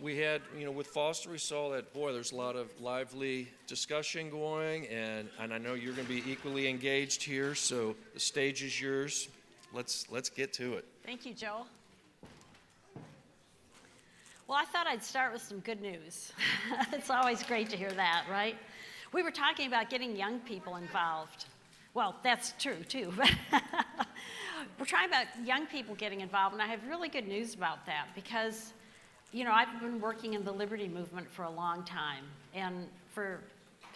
we had, with Foster, we saw that, boy, there's a lot of lively discussion going, and I know you're going to be equally engaged here, so the stage is yours. Let's get to it. Thank you, Joel. Well, I thought I'd start with some good news. It's always great to hear that, right? We were talking about getting young people involved. Well, that's true, too. We're talking about young people getting involved, and I have really good news about that because, I've been working in the liberty movement for a long time, and for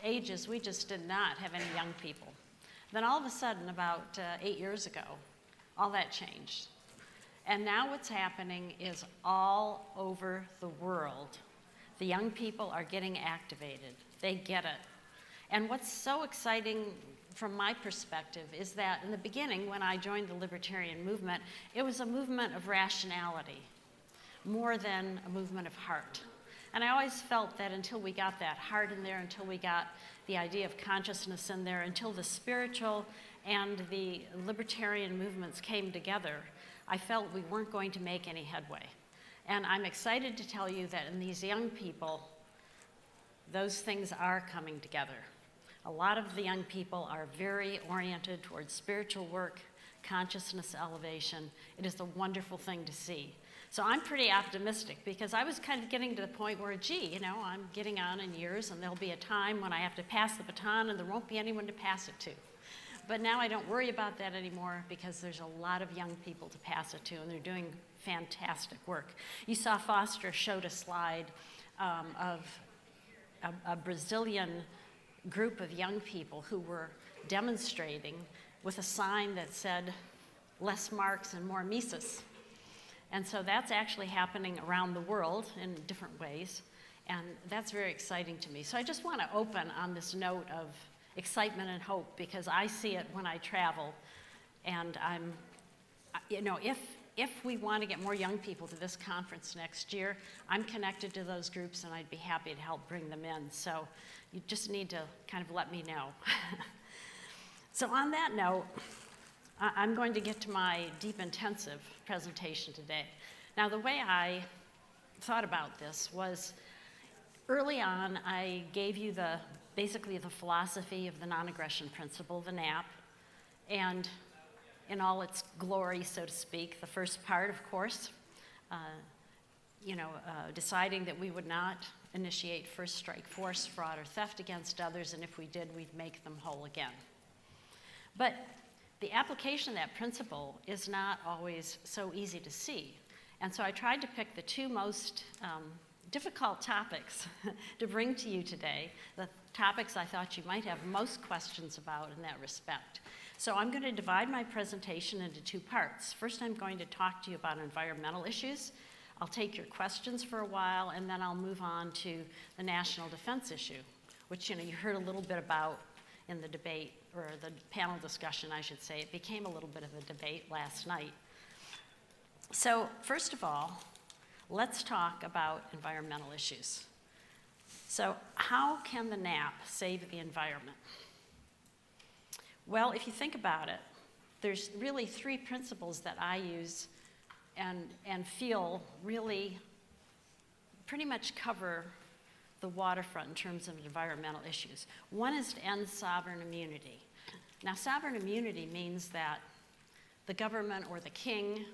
ages, we just did not have any young people. Then all of a sudden, about 8 years ago, all that changed. And now what's happening is all over the world, the young people are getting activated. They get it. And what's so exciting from my perspective is that in the beginning, when I joined the libertarian movement, it was a movement of rationality more than a movement of heart. And I always felt that until we got that heart in there, until we got the idea of consciousness in there, until the spiritual and the libertarian movements came together, I felt we weren't going to make any headway. And I'm excited to tell you that in these young people, those things are coming together. A lot of the young people are very oriented towards spiritual work, consciousness elevation. It is a wonderful thing to see. So I'm pretty optimistic because I was kind of getting to the point where, I'm getting on in years and there'll be a time when I have to pass the baton and there won't be anyone to pass it to. But now I don't worry about that anymore because there's a lot of young people to pass it to and they're doing fantastic work. You saw Foster showed a slide of a Brazilian group of young people who were demonstrating with a sign that said, less Marx and more Mises. And so that's actually happening around the world in different ways, and that's very exciting to me. So I just want to open on this note of excitement and hope because I see it when I travel, and if we want to get more young people to this conference next year, I'm connected to those groups and I'd be happy to help bring them in. So you just need to kind of let me know. So on that note, I'm going to get to my deep intensive presentation today. Now the way I thought about this was early on I gave you basically the philosophy of the non-aggression principle, the NAP, and in all its glory, so to speak. The first part, of course, deciding that we would not initiate first strike force, fraud, or theft against others, and if we did, we'd make them whole again. But the application of that principle is not always so easy to see. And so I tried to pick the two most difficult topics to bring to you today, the topics I thought you might have most questions about in that respect. So I'm going to divide my presentation into two parts. First, I'm going to talk to you about environmental issues. I'll take your questions for a while, and then I'll move on to the national defense issue, which you heard a little bit about in the debate, or the panel discussion, I should say. It became a little bit of a debate last night. So first of all, let's talk about environmental issues. So how can the NAP save the environment? Well, if you think about it, there's really three principles that I use and feel really pretty much cover the waterfront in terms of environmental issues. One is to end sovereign immunity. Now, sovereign immunity means that the government or the king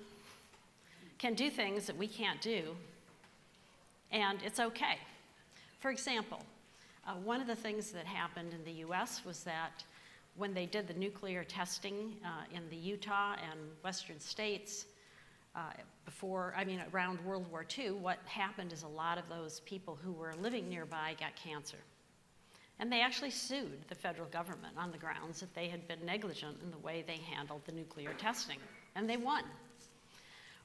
can do things that we can't do, and it's okay. For example, one of the things that happened in the US was that when they did the nuclear testing in the Utah and western states around World War II, what happened is a lot of those people who were living nearby got cancer. And they actually sued the federal government on the grounds that they had been negligent in the way they handled the nuclear testing. And they won.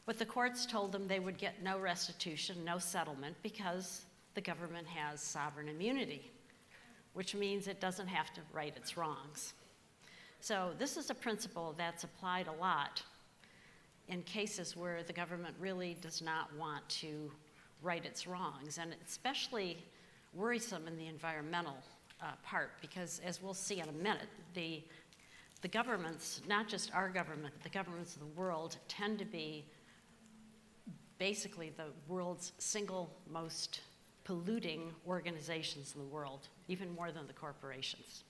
But the courts told them they would get no restitution, no settlement, because the government has sovereign immunity, which means it doesn't have to right its wrongs. So this is a principle that's applied a lot in cases where the government really does not want to right its wrongs, and especially worrisome in the environmental part, because as we'll see in a minute, the governments, not just our government, but the governments of the world tend to be basically the world's single most polluting organizations in the world, even more than the corporations.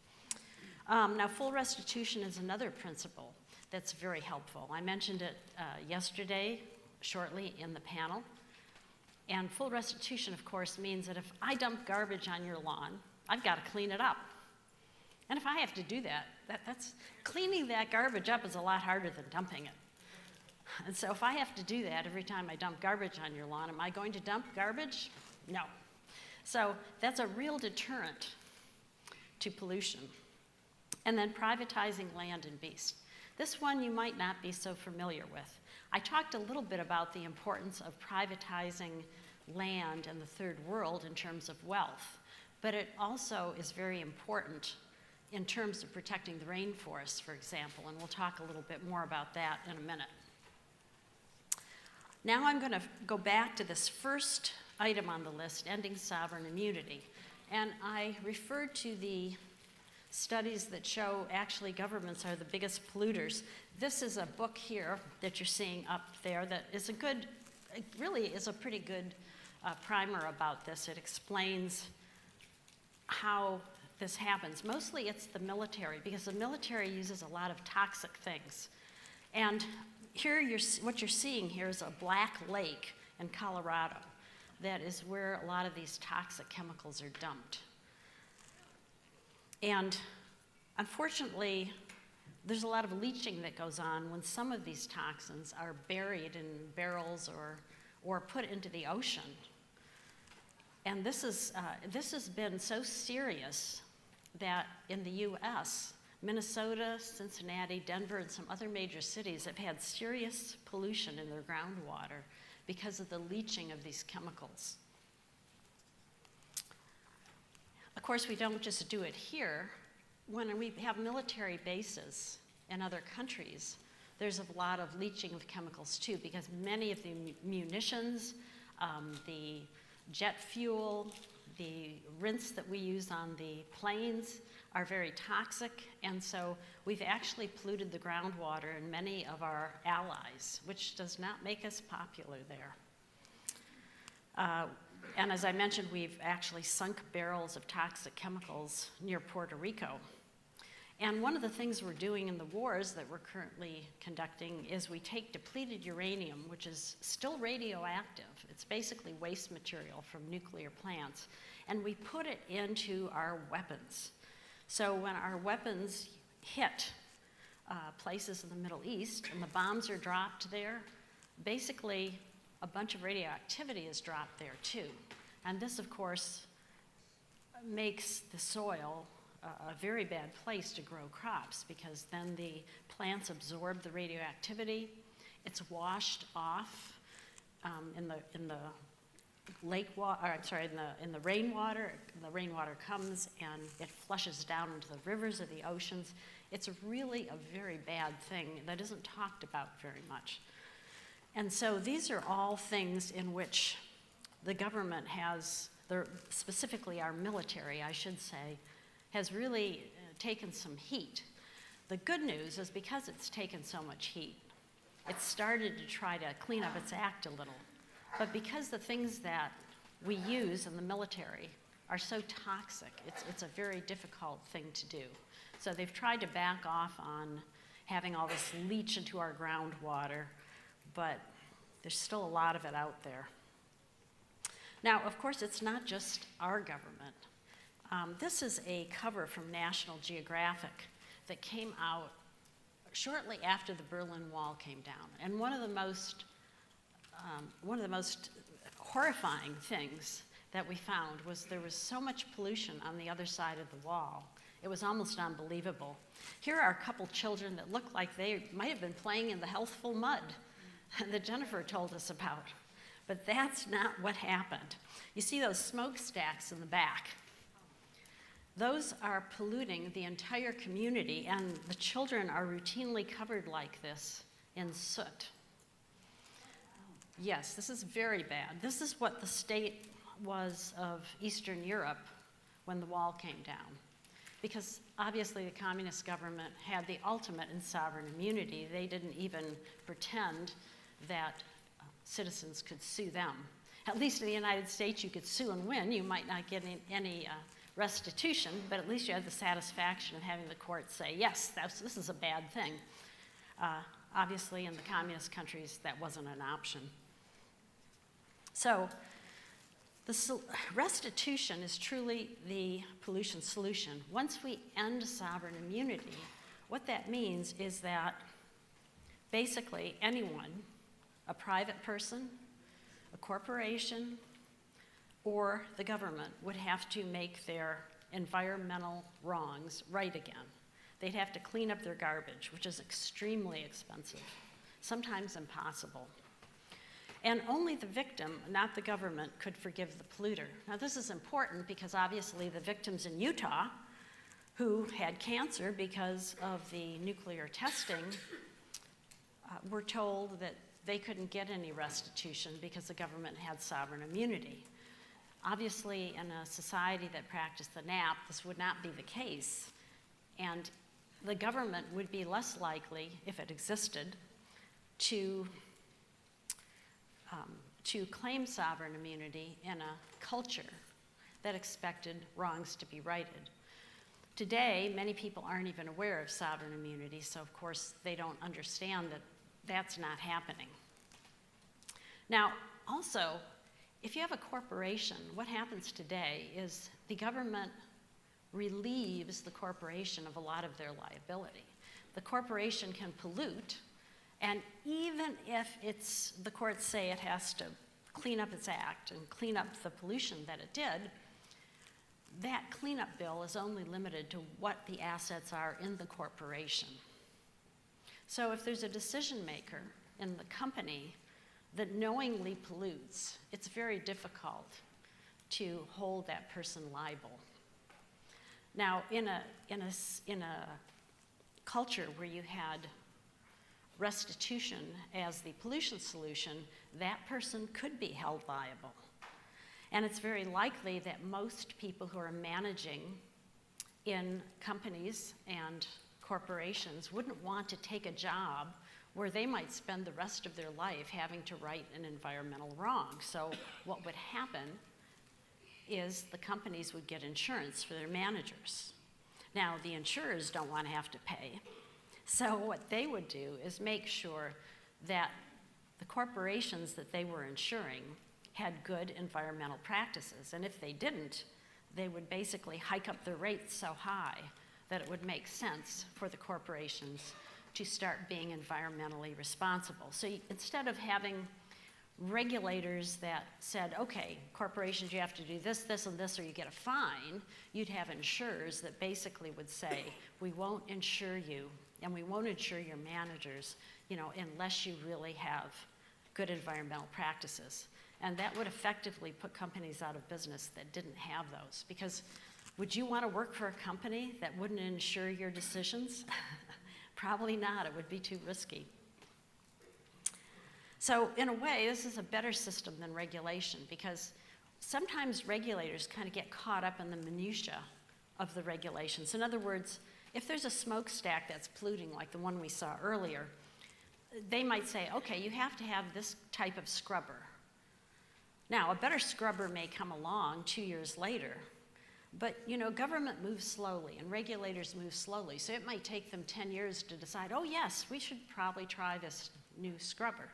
Now, full restitution is another principle that's very helpful. I mentioned it yesterday, shortly in the panel. And full restitution, of course, means that if I dump garbage on your lawn, I've got to clean it up. And if I have to do that, that's cleaning that garbage up is a lot harder than dumping it. And so if I have to do that every time I dump garbage on your lawn, am I going to dump garbage? No. So that's a real deterrent to pollution. And then privatizing land and beasts. This one you might not be so familiar with. I talked a little bit about the importance of privatizing land in the third world in terms of wealth, but it also is very important in terms of protecting the rainforests, for example, and we'll talk a little bit more about that in a minute. Now I'm going to go back to this first item on the list, ending sovereign immunity, and I referred to the studies that show actually governments are the biggest polluters. This is a book here that you're seeing up there that is a good, it really is a pretty good primer about this. It explains how this happens. Mostly it's the military, because the military uses a lot of toxic things. And here what you're seeing here is a black lake in Colorado. That is where a lot of these toxic chemicals are dumped. And unfortunately, there's a lot of leaching that goes on when some of these toxins are buried in barrels or put into the ocean. And this has been so serious that in the US, Minnesota, Cincinnati, Denver, and some other major cities have had serious pollution in their groundwater because of the leaching of these chemicals. Of course, we don't just do it here. When we have military bases in other countries, there's a lot of leaching of chemicals too, because many of the munitions, the jet fuel, the rinse that we use on the planes are very toxic, and so we've actually polluted the groundwater in many of our allies, which does not make us popular there. And as I mentioned, we've actually sunk barrels of toxic chemicals near Puerto Rico. And one of the things we're doing in the wars that we're currently conducting is we take depleted uranium, which is still radioactive. It's basically waste material from nuclear plants, and we put it into our weapons. So when our weapons hit places in the Middle East and the bombs are dropped there, basically a bunch of radioactivity is dropped there too. And this, of course, makes the soil a very bad place to grow crops, because then the plants absorb the radioactivity. It's washed off in the lake water, in the rainwater. The rainwater comes and it flushes down into the rivers or the oceans. It's really a very bad thing that isn't talked about very much. And so these are all things in which the government has, specifically our military, I should say, has really taken some heat. The good news is because it's taken so much heat, it's started to try to clean up its act a little. But because the things that we use in the military are so toxic, it's a very difficult thing to do. So they've tried to back off on having all this leach into our groundwater, but there's still a lot of it out there. Now, of course, it's not just our government. This is a cover from National Geographic that came out shortly after the Berlin Wall came down. And one of the most horrifying things that we found was there was so much pollution on the other side of the wall. It was almost unbelievable. Here are a couple children that look like they might have been playing in the healthful mud that Jennifer told us about. But that's not what happened. You see those smokestacks in the back? Those are polluting the entire community, and the children are routinely covered like this in soot. Yes, this is very bad. This is what the state was of Eastern Europe when the wall came down. Because obviously the communist government had the ultimate in sovereign immunity. They didn't even pretend that citizens could sue them. At least in the United States, you could sue and win. You might not get any restitution, but at least you have the satisfaction of having the court say, yes, this is a bad thing. Obviously, in the communist countries, that wasn't an option. So the restitution is truly the pollution solution. Once we end sovereign immunity, what that means is that basically anyone, a private person, a corporation, or the government would have to make their environmental wrongs right again. They'd have to clean up their garbage, which is extremely expensive, sometimes impossible. And only the victim, not the government, could forgive the polluter. Now this is important because obviously the victims in Utah who had cancer because of the nuclear testing were told that they couldn't get any restitution because the government had sovereign immunity. Obviously, in a society that practiced the NAP, this would not be the case, and the government would be less likely, if it existed, to claim sovereign immunity in a culture that expected wrongs to be righted. Today, many people aren't even aware of sovereign immunity, so of course they don't understand that that's not happening. Now, also, if you have a corporation, what happens today is the government relieves the corporation of a lot of their liability. The corporation can pollute, and even if the courts say it has to clean up its act and clean up the pollution that it did, that cleanup bill is only limited to what the assets are in the corporation. So if there's a decision maker in the company that knowingly pollutes, it's very difficult to hold that person liable. Now, in a culture where you had restitution as the pollution solution, that person could be held liable. And it's very likely that most people who are managing in companies and corporations wouldn't want to take a job where they might spend the rest of their life having to right an environmental wrong. So what would happen is the companies would get insurance for their managers. Now, the insurers don't want to have to pay. So what they would do is make sure that the corporations that they were insuring had good environmental practices. And if they didn't, they would basically hike up the rates so high that it would make sense for the corporations to start being environmentally responsible. So instead of having regulators that said, okay, corporations, you have to do this, this, and this, or you get a fine, you'd have insurers that basically would say, we won't insure you, and we won't insure your managers, unless you really have good environmental practices. And that would effectively put companies out of business that didn't have those. Because would you want to work for a company that wouldn't insure your decisions? Probably not. It would be too risky. So in a way, this is a better system than regulation, because sometimes regulators kind of get caught up in the minutia of the regulations. In other words, if there's a smokestack that's polluting, like the one we saw earlier, they might say, okay, you have to have this type of scrubber. Now, a better scrubber may come along 2 years later, but government moves slowly and regulators move slowly, so it might take them 10 years to decide, oh yes, we should probably try this new scrubber.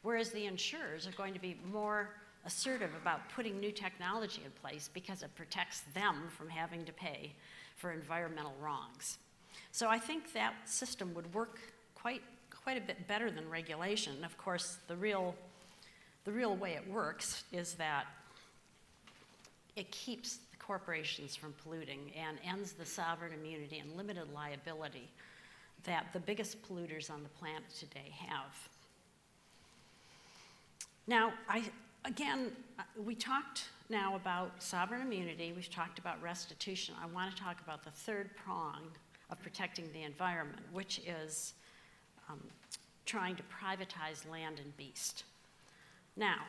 Whereas the insurers are going to be more assertive about putting new technology in place because it protects them from having to pay for environmental wrongs. So I think that system would work quite a bit better than regulation. Of course, the real way it works is that it keeps the corporations from polluting and ends the sovereign immunity and limited liability that the biggest polluters on the planet today have. Now, we talked now about sovereign immunity, we've talked about restitution. I want to talk about the third prong of protecting the environment, which is trying to privatize land and beast. Now,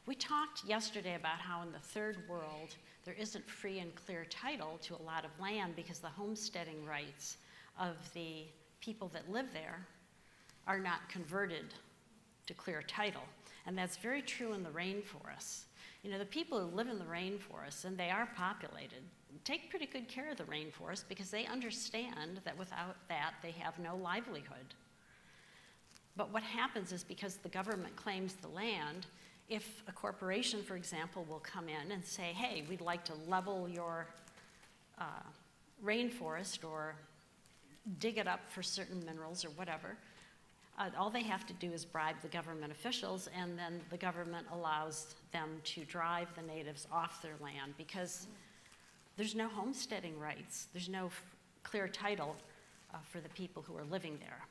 we talked yesterday about how in the third world there isn't free and clear title to a lot of land because the homesteading rights of the people that live there are not converted to clear title. And that's very true in the rainforests. You know, the people who live in the rainforests, and they are populated, take pretty good care of the rainforest because they understand that without that, they have no livelihood. But what happens is because the government claims the land, if a corporation, for example, will come in and say, hey, we'd like to level your rainforest or dig it up for certain minerals or whatever, all they have to do is bribe the government officials, and then the government allows them to drive the natives off their land because there's no homesteading rights. There's no clear title for the people who are living there.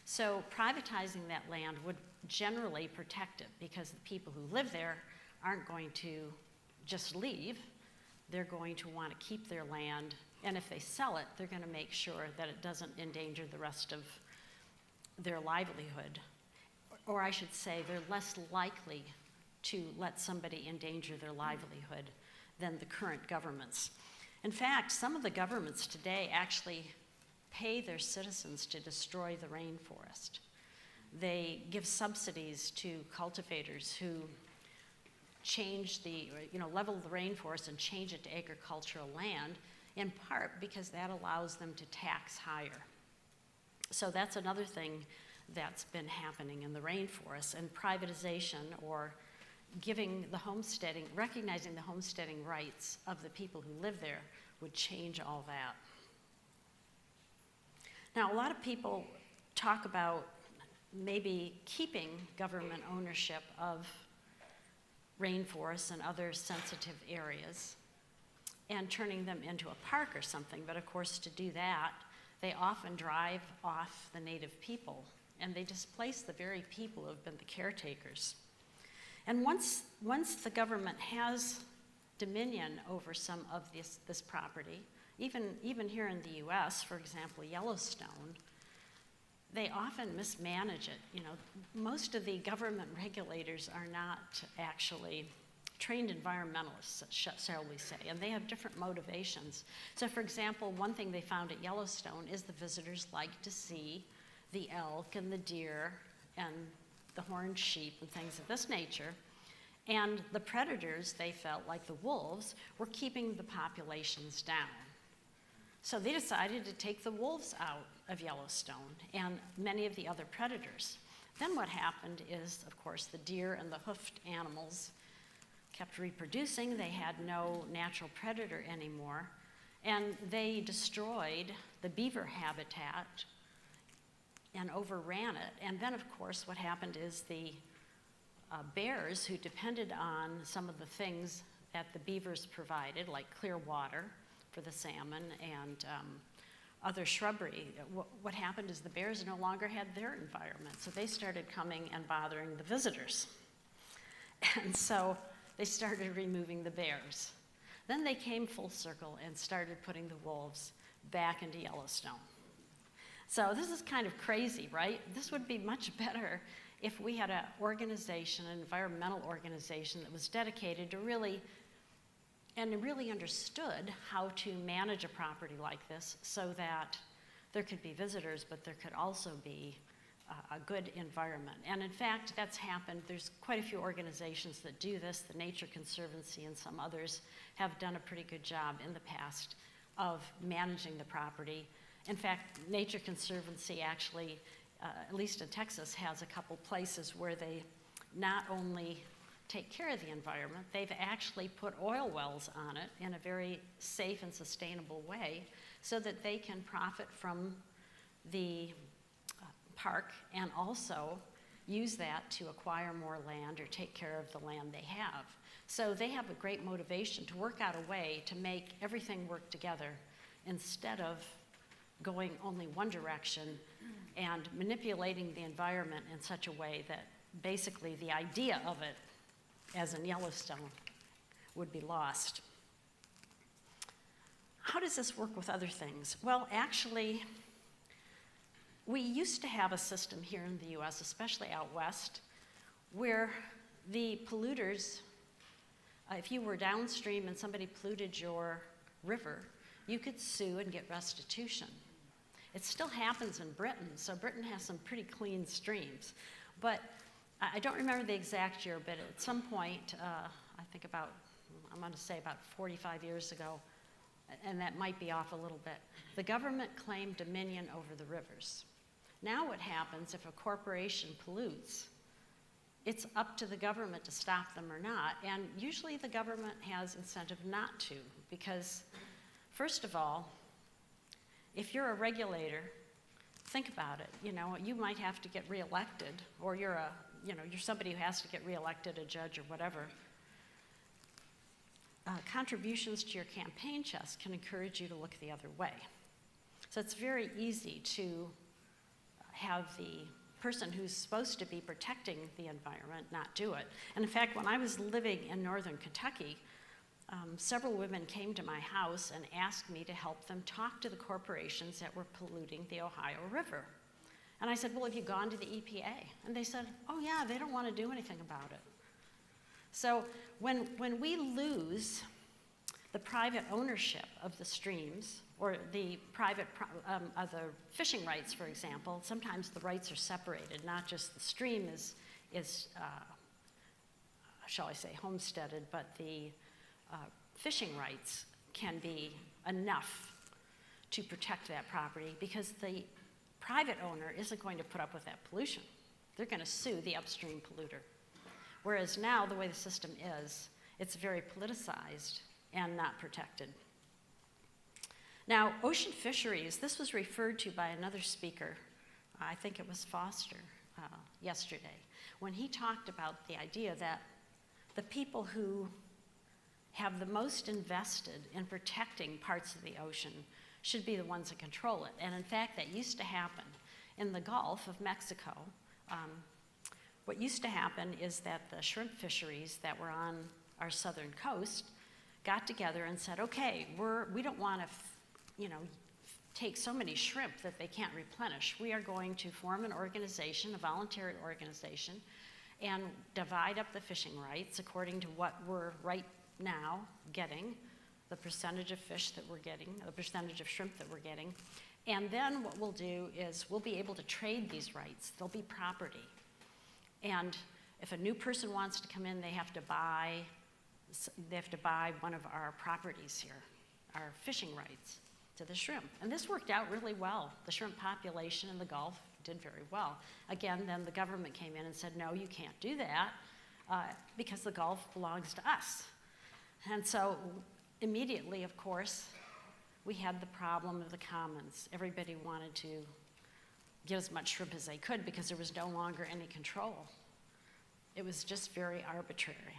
So privatizing that land would generally protect it because the people who live there aren't going to just leave. They're going to want to keep their land, and if they sell it, they're going to make sure that it doesn't endanger the rest of their livelihood. Or I should say, they're less likely to let somebody endanger their livelihood than the current governments. In fact, some of the governments today actually pay their citizens to destroy the rainforest. They give subsidies to cultivators who level the rainforest and change it to agricultural land, in part because that allows them to tax higher. So that's another thing that's been happening in the rainforest, and privatization or recognizing the homesteading rights of the people who live there would change all that. Now, a lot of people talk about maybe keeping government ownership of rainforests and other sensitive areas and turning them into a park or something, but of course to do that, they often drive off the native people, and they displace the very people who have been the caretakers. And once the government has dominion over some of this property, even here in the US, for example, Yellowstone, they often mismanage it. You know, most of the government regulators are not actually trained environmentalists, shall we say, and they have different motivations. So for example, one thing they found at Yellowstone is the visitors like to see the elk and the deer and the horned sheep and things of this nature. And the predators, they felt, like the wolves, were keeping the populations down. So they decided to take the wolves out of Yellowstone and many of the other predators. Then what happened is, of course, the deer and the hoofed animals kept reproducing. They had no natural predator anymore, and they destroyed the beaver habitat and overran it. And then, of course, what happened is the bears, who depended on some of the things that the beavers provided, like clear water for the salmon and other shrubbery, what happened is the bears no longer had their environment, so they started coming and bothering the visitors. And so they started removing the bears. Then they came full circle and started putting the wolves back into Yellowstone. So this is kind of crazy, right? This would be much better if we had an organization, an environmental organization that was dedicated to really understood how to manage a property like this so that there could be visitors, but there could also be a good environment. And in fact, that's happened. There's quite a few organizations that do this. The Nature Conservancy and some others have done a pretty good job in the past of managing the property. In fact, Nature Conservancy actually, at least in Texas, has a couple places where they not only take care of the environment, they've actually put oil wells on it in a very safe and sustainable way so that they can profit from the park and also use that to acquire more land or take care of the land they have. So they have a great motivation to work out a way to make everything work together instead of going only one direction and manipulating the environment in such a way that basically the idea of it, as in Yellowstone, would be lost. How does this work with other things? Well, actually, we used to have a system here in the US, especially out west, where the polluters, if you were downstream and somebody polluted your river, you could sue and get restitution. It still happens in Britain, so Britain has some pretty clean streams. But I don't remember the exact year, but at some point, I think I'm going to say about 45 years ago, and that might be off a little bit, the government claimed dominion over the rivers. Now what happens if a corporation pollutes? It's up to the government to stop them or not, and usually the government has incentive not to, because first of all, if you're a regulator, think about it. You know, you might have to get reelected, or you're somebody who has to get reelected, a judge or whatever. Contributions to your campaign chest can encourage you to look the other way. So it's very easy to have the person who's supposed to be protecting the environment not do it. And in fact, when I was living in northern Kentucky, several women came to my house and asked me to help them talk to the corporations that were polluting the Ohio River. And I said, well, have you gone to the EPA? And they said, oh yeah, they don't want to do anything about it. So when we lose the private ownership of the streams, or the private the fishing rights, for example, sometimes the rights are separated, not just the stream is shall I say, homesteaded, but the fishing rights can be enough to protect that property, because the private owner isn't going to put up with that pollution. They're going to sue the upstream polluter. Whereas now, the way the system is, it's very politicized and not protected. Now, ocean fisheries, this was referred to by another speaker, I think it was Foster, yesterday, when he talked about the idea that the people who have the most invested in protecting parts of the ocean should be the ones that control it. And in fact, that used to happen in the Gulf of Mexico. What used to happen is that the shrimp fisheries that were on our southern coast got together and said, okay, we don't want to, take so many shrimp that they can't replenish. We are going to form an organization, a voluntary organization, and divide up the fishing rights according to what we're right now getting, the percentage of fish that we're getting, the percentage of shrimp that we're getting. And then what we'll do is we'll be able to trade these rights. They'll be property. And if a new person wants to come in, they have to buy one of our properties here, our fishing rights to the shrimp. And this worked out really well. The shrimp population in the Gulf did very well. Again, then the government came in and said, no, you can't do that because the Gulf belongs to us. And so immediately, of course, we had the problem of the commons. Everybody wanted to get as much shrimp as they could because there was no longer any control. It was just very arbitrary.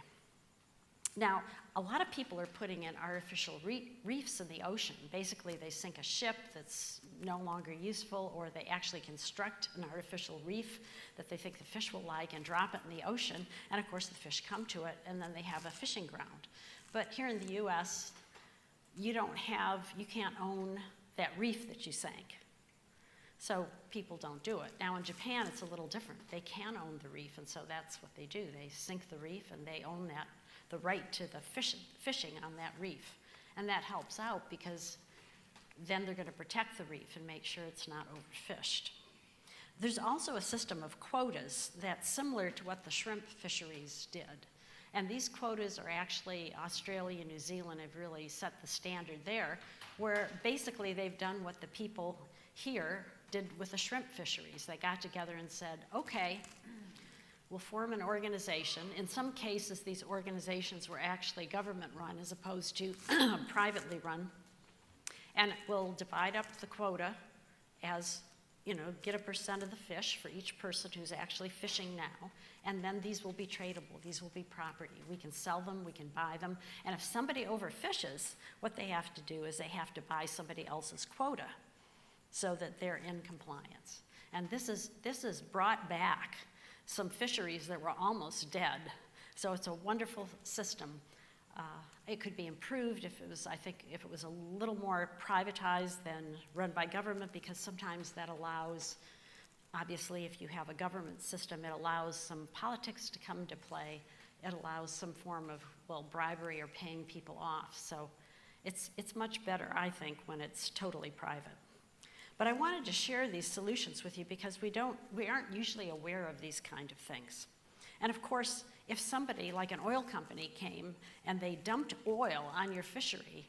Now, a lot of people are putting in artificial reefs in the ocean. Basically, they sink a ship that's no longer useful, or they actually construct an artificial reef that they think the fish will like and drop it in the ocean, and of course the fish come to it, and then they have a fishing ground. But here in the US, you can't own that reef that you sank. So people don't do it. Now in Japan, it's a little different. They can own the reef, and so that's what they do. They sink the reef, and they own the right to the fishing on that reef. And that helps out because then they're going to protect the reef and make sure it's not overfished. There's also a system of quotas that's similar to what the shrimp fisheries did. And these quotas are actually, Australia and New Zealand have really set the standard there, where basically they've done what the people here did with the shrimp fisheries. They got together and said, okay, we'll form an organization. In some cases, these organizations were actually government run as opposed to privately run. And we'll divide up the quota as, get a % of the fish for each person who's actually fishing now. And then these will be tradable. These will be property. We can sell them, we can buy them. And if somebody overfishes, what they have to do is they have to buy somebody else's quota so that they're in compliance. And this is brought back some fisheries that were almost dead. So it's a wonderful system. It could be improved if it was a little more privatized than run by government, because sometimes that allows, obviously if you have a government system, it allows some politics to come into play. It allows some form of, bribery or paying people off. So it's much better, I think, when it's totally private. But I wanted to share these solutions with you because we aren't usually aware of these kind of things. And of course, if somebody like an oil company came and they dumped oil on your fishery,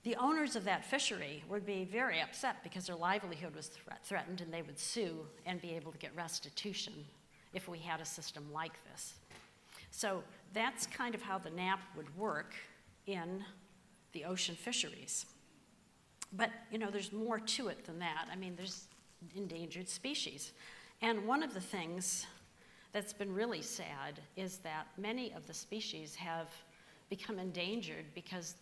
the owners of that fishery would be very upset because their livelihood was threatened, and they would sue and be able to get restitution if we had a system like this. So that's kind of how the NAP would work in the ocean fisheries. But, you know, there's more to it than that. I mean, there's endangered species. And one of the things that's been really sad is that many of the species have become endangered because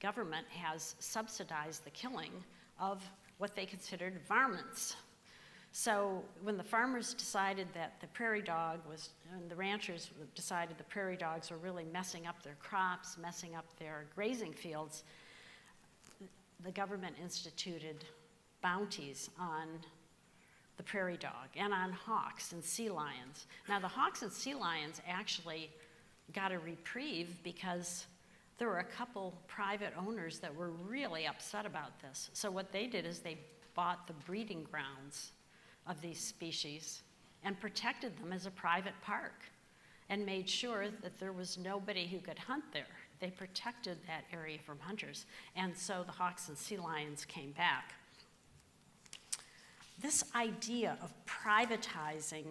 government has subsidized the killing of what they considered varmints. So when the farmers decided that the prairie dog was, and the ranchers decided the prairie dogs were really messing up their crops, messing up their grazing fields, the government instituted bounties on the prairie dog and on hawks and sea lions. Now the hawks and sea lions actually got a reprieve because there were a couple private owners that were really upset about this. So what they did is they bought the breeding grounds of these species and protected them as a private park and made sure that there was nobody who could hunt there. They protected that area from hunters. And so the hawks and sea lions came back. This idea of privatizing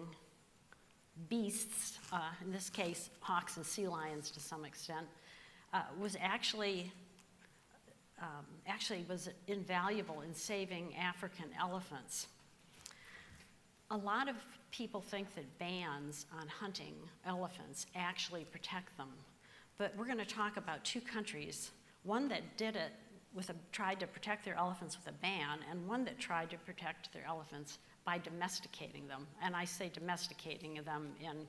beasts, in this case, hawks and sea lions to some extent, was actually was invaluable in saving African elephants. A lot of people think that bans on hunting elephants actually protect them, but we're going to talk about two countries, one that did it tried to protect their elephants with a ban, and one that tried to protect their elephants by domesticating them. And I say domesticating them in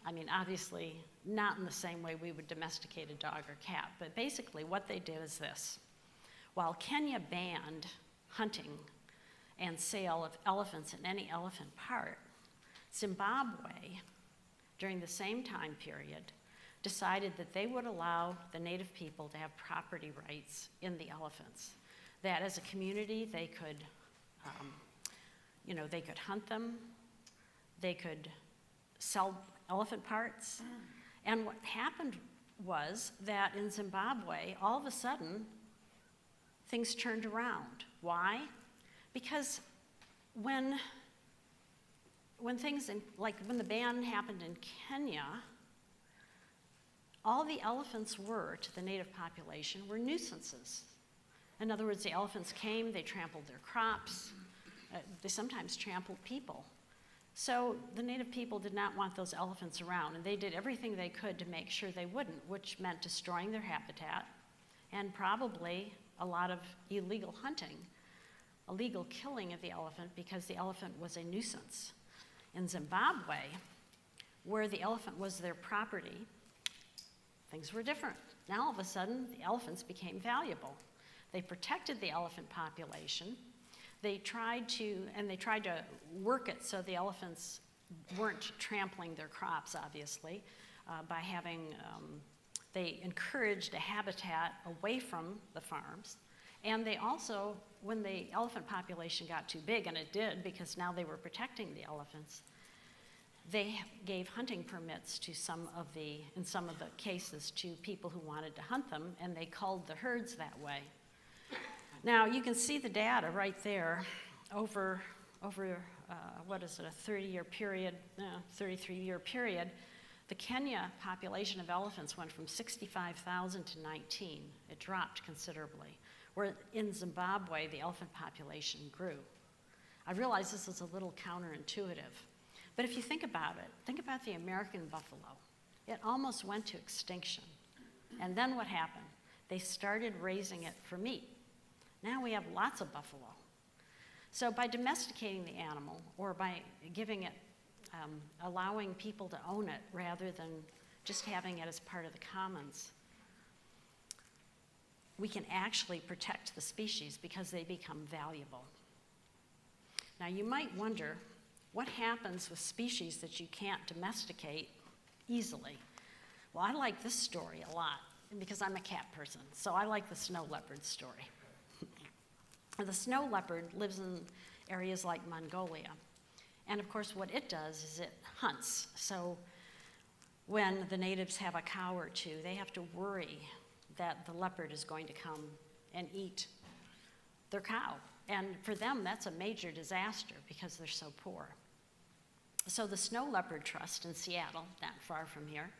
I mean, obviously, not in the same way we would domesticate a dog or cat, but basically what they did is this. While Kenya banned hunting and sale of elephants in any elephant part, Zimbabwe, during the same time period, decided that they would allow the native people to have property rights in the elephants. That as a community, they could, they could hunt them, they could sell elephant parts. And what happened was that in Zimbabwe, all of a sudden, things turned around. Why? Because when things, when the ban happened in Kenya, all the elephants were, to the native population, were nuisances. In other words, the elephants came, they trampled their crops, they sometimes trampled people. So the native people did not want those elephants around, and they did everything they could to make sure they wouldn't, which meant destroying their habitat and probably a lot of illegal hunting, illegal killing of the elephant because the elephant was a nuisance. In Zimbabwe, where the elephant was their property, things were different. Now all of a sudden, the elephants became valuable. They protected the elephant population. They tried to work it so the elephants weren't trampling their crops, obviously, by having, they encouraged a habitat away from the farms. And they also, when the elephant population got too big, and it did because now they were protecting the elephants, they gave hunting permits to in some of the cases, to people who wanted to hunt them, and they culled the herds that way. Now, you can see the data right there over what is it, a 30-year period, 33-year period. The Kenya population of elephants went from 65,000 to 19. It dropped considerably. Where in Zimbabwe, the elephant population grew. I realize this is a little counterintuitive, but if you think about it, think about the American buffalo. It almost went to extinction. And then what happened? They started raising it for meat. Now we have lots of buffalo. So by domesticating the animal, or by giving it, allowing people to own it rather than just having it as part of the commons, we can actually protect the species because they become valuable. Now you might wonder, what happens with species that you can't domesticate easily? Well, I like this story a lot because I'm a cat person, so I like the snow leopard story. The snow leopard lives in areas like Mongolia, And of course, what it does is it hunts. So when the natives have a cow or two, they have to worry that the leopard is going to come and eat their cow. And for them, that's a major disaster because they're so poor. So the Snow Leopard Trust in Seattle, not far from here,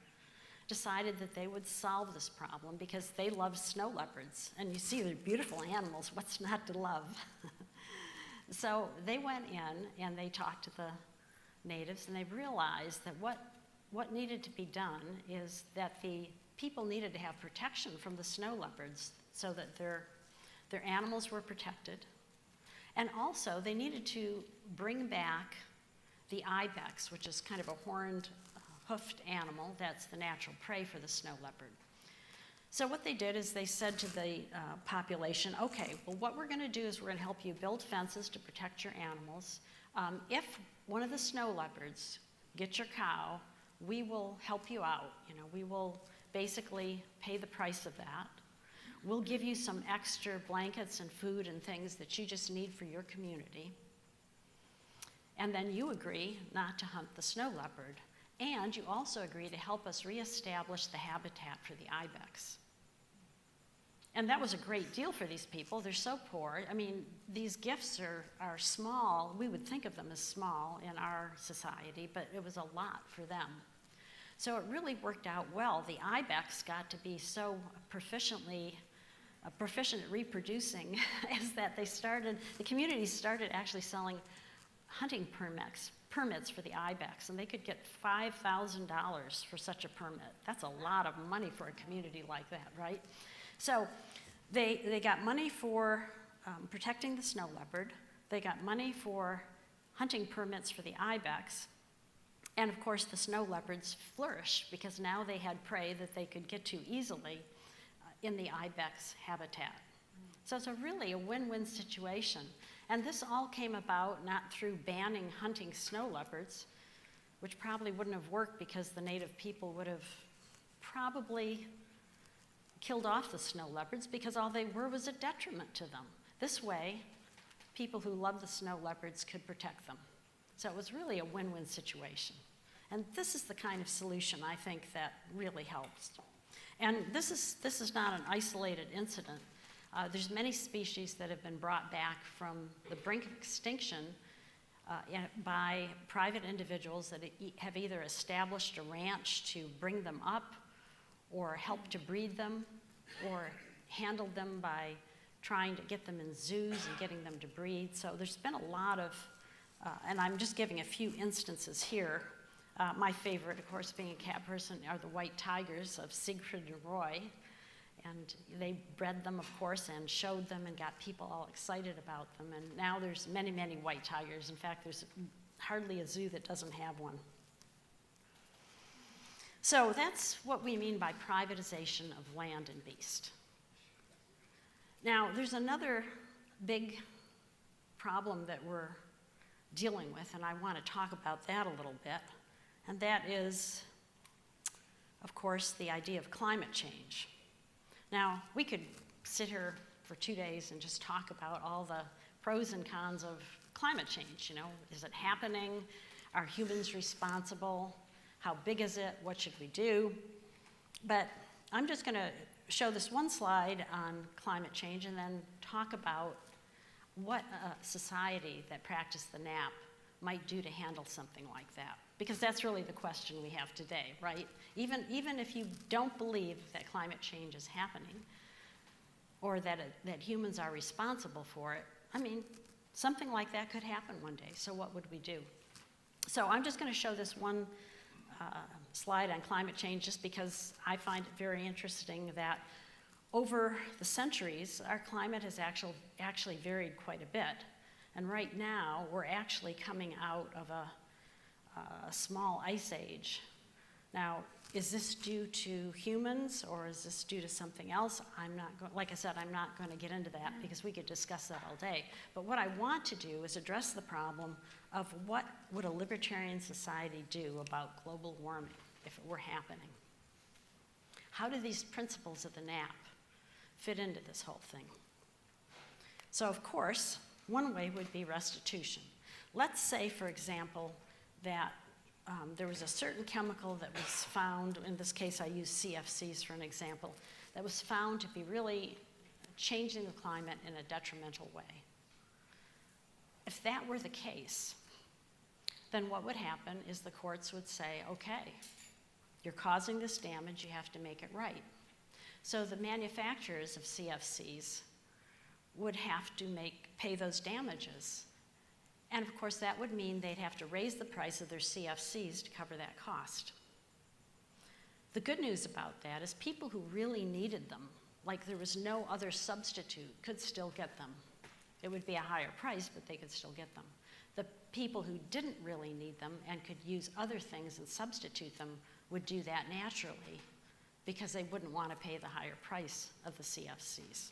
decided that they would solve this problem because they love snow leopards. And you see, they're beautiful animals. What's not to love? So they went in and they talked to the natives, and they realized that what needed to be done is that the people needed to have protection from the snow leopards so that their animals were protected. And also, they needed to bring back the ibex, which is kind of a horned, hoofed animal. That's the natural prey for the snow leopard. So what they did is they said to the population, okay, well, what we're going to do is we're going to help you build fences to protect your animals. If one of the snow leopards gets your cow, we will help you out. We will basically pay the price of that. We'll give you some extra blankets and food and things that you just need for your community. And then you agree not to hunt the snow leopard. And you also agree to help us reestablish the habitat for the ibex. And that was a great deal for these people. They're so poor. I mean, these gifts are small. We would think of them as small in our society, but it was a lot for them. So it really worked out well. The ibex got to be so proficient at reproducing is that the community started actually selling hunting permits for the ibex, and they could get $5,000 for such a permit. That's a lot of money for a community like that, right? So they got money for protecting the snow leopard. They got money for hunting permits for the ibex. And of course, the snow leopards flourished because now they had prey that they could get to easily in the ibex habitat. So it's really a win-win situation. And this all came about not through banning hunting snow leopards, which probably wouldn't have worked because the native people would have probably killed off the snow leopards because all they were was a detriment to them. This way, people who love the snow leopards could protect them. So it was really a win-win situation. And this is the kind of solution I think that really helps. And this is not an isolated incident. There's many species that have been brought back from the brink of extinction by private individuals that have either established a ranch to bring them up or help to breed them or handled them by trying to get them in zoos and getting them to breed. So there's been a lot of, and I'm just giving a few instances here. My favorite, of course, being a cat person, are the white tigers of Siegfried and Roy. And they bred them, of course, and showed them and got people all excited about them. And now there's many, many white tigers. In fact, there's hardly a zoo that doesn't have one. So that's what we mean by privatization of land and beast. Now, there's another big problem that we're dealing with, and I want to talk about that a little bit. And that is, of course, the idea of climate change. Now, we could sit here for 2 days and just talk about all the pros and cons of climate change. Is it happening? Are humans responsible? How big is it? What should we do? But I'm just going to show this one slide on climate change and then talk about what a society that practiced the NAP might do to handle something like that. Because that's really the question we have today, right? Even if you don't believe that climate change is happening or that humans are responsible for it, I mean, something like that could happen one day. So what would we do? So I'm just going to show this one slide on climate change just because I find it very interesting that over the centuries, our climate has actually varied quite a bit. And right now, we're actually coming out of a small ice age. Now, is this due to humans or is this due to something else? Like I said, I'm not going to get into that because we could discuss that all day. But what I want to do is address the problem of what would a libertarian society do about global warming if it were happening. How do these principles of the NAP fit into this whole thing? So, of course, one way would be restitution. Let's say, for example, that there was a certain chemical that was found, in this case I use CFCs for an example, that was found to be really changing the climate in a detrimental way. If that were the case, then what would happen is the courts would say, okay, you're causing this damage, you have to make it right. So the manufacturers of CFCs would have to pay those damages. And of course, that would mean they'd have to raise the price of their CFCs to cover that cost. The good news about that is people who really needed them, like there was no other substitute, could still get them. It would be a higher price, but they could still get them. The people who didn't really need them and could use other things and substitute them would do that naturally because they wouldn't want to pay the higher price of the CFCs.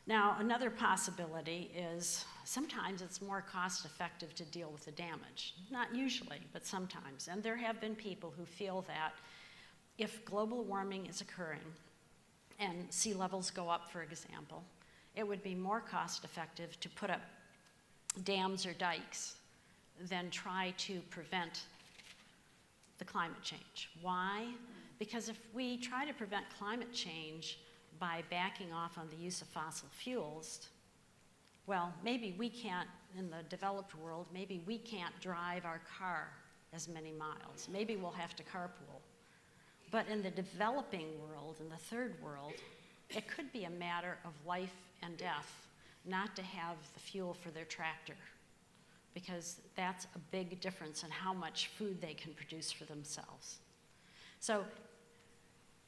Now, another possibility is sometimes it's more cost effective to deal with the damage. Not usually, but sometimes. And there have been people who feel that if global warming is occurring and sea levels go up, for example, it would be more cost effective to put up dams or dikes than try to prevent the climate change. Why? Because if we try to prevent climate change by backing off on the use of fossil fuels, well, maybe we can't, in the developed world, maybe we can't drive our car as many miles. Maybe we'll have to carpool. But in the developing world, in the third world, it could be a matter of life and death not to have the fuel for their tractor, because that's a big difference in how much food they can produce for themselves. So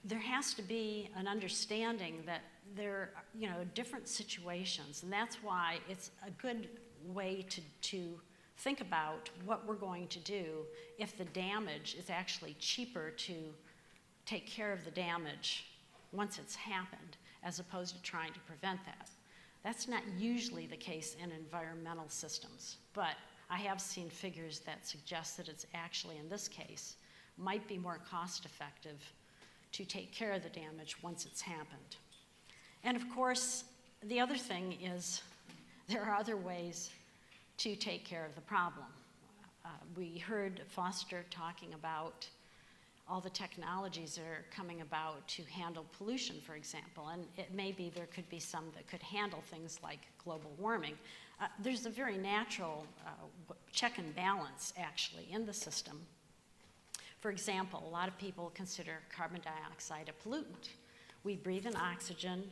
there has to be an understanding that there are, different situations, and that's why it's a good way to think about what we're going to do if the damage is actually cheaper to take care of the damage once it's happened, as opposed to trying to prevent that. That's not usually the case in environmental systems, but I have seen figures that suggest that it's actually, in this case, might be more cost effective to take care of the damage once it's happened. And of course, the other thing is there are other ways to take care of the problem. We heard Foster talking about all the technologies that are coming about to handle pollution, for example, and it may be there could be some that could handle things like global warming. There's a very natural check and balance, actually, in the system. For example, a lot of people consider carbon dioxide a pollutant. We breathe in oxygen,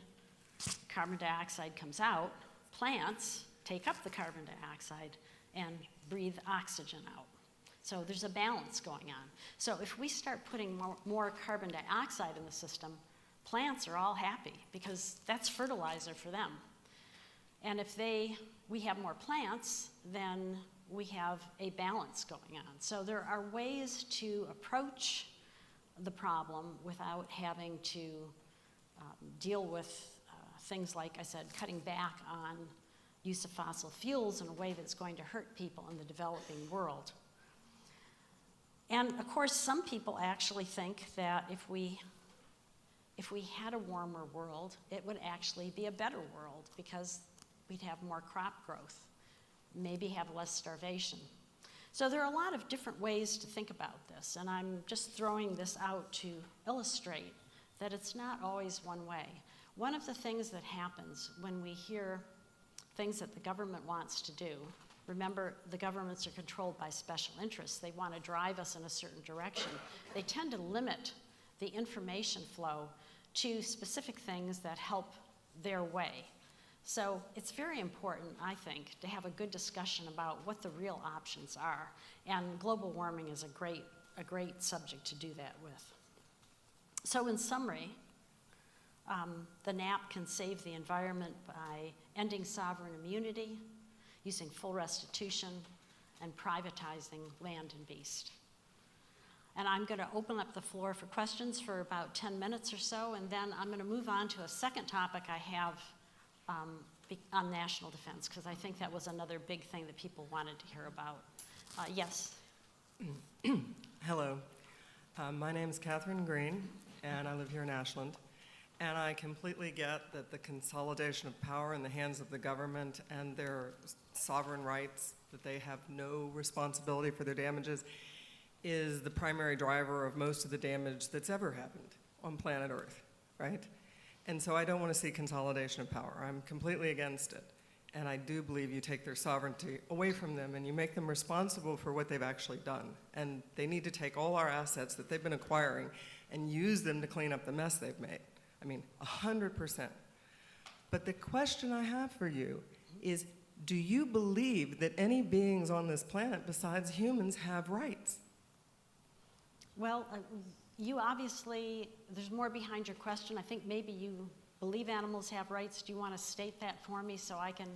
carbon dioxide comes out, plants take up the carbon dioxide and breathe oxygen out. So there's a balance going on. So if we start putting more carbon dioxide in the system, plants are all happy because that's fertilizer for them. And if we have more plants, then we have a balance going on. So there are ways to approach the problem without having to deal with things like I said, cutting back on use of fossil fuels in a way that's going to hurt people in the developing world. And of course, some people actually think that if we had a warmer world, it would actually be a better world because we'd have more crop growth, maybe have less starvation. So there are a lot of different ways to think about this, and I'm just throwing this out to illustrate that it's not always one way. One of the things that happens when we hear things that the government wants to do, remember, the governments are controlled by special interests. They want to drive us in a certain direction. They tend to limit the information flow to specific things that help their way. So it's very important, I think, to have a good discussion about what the real options are. And global warming is a great subject to do that with. So in summary, the NAP can save the environment by ending sovereign immunity, using full restitution, and privatizing land and beast. And I'm going to open up the floor for questions for about 10 minutes or so, and then I'm going to move on to a second topic I have on national defense, because I think that was another big thing that people wanted to hear about. Yes? Hello. My name is Catherine Green, and I live here in Ashland. And I completely get that the consolidation of power in the hands of the government and their sovereign rights, that they have no responsibility for their damages, is the primary driver of most of the damage that's ever happened on planet Earth, right? And so I don't want to see consolidation of power. I'm completely against it. And I do believe you take their sovereignty away from them and you make them responsible for what they've actually done. And they need to take all our assets that they've been acquiring and use them to clean up the mess they've made. I mean, 100%. But the question I have for you is, do you believe that any beings on this planet besides humans have rights? Well, you obviously, there's more behind your question. I think maybe you believe animals have rights. Do you want to state that for me so I can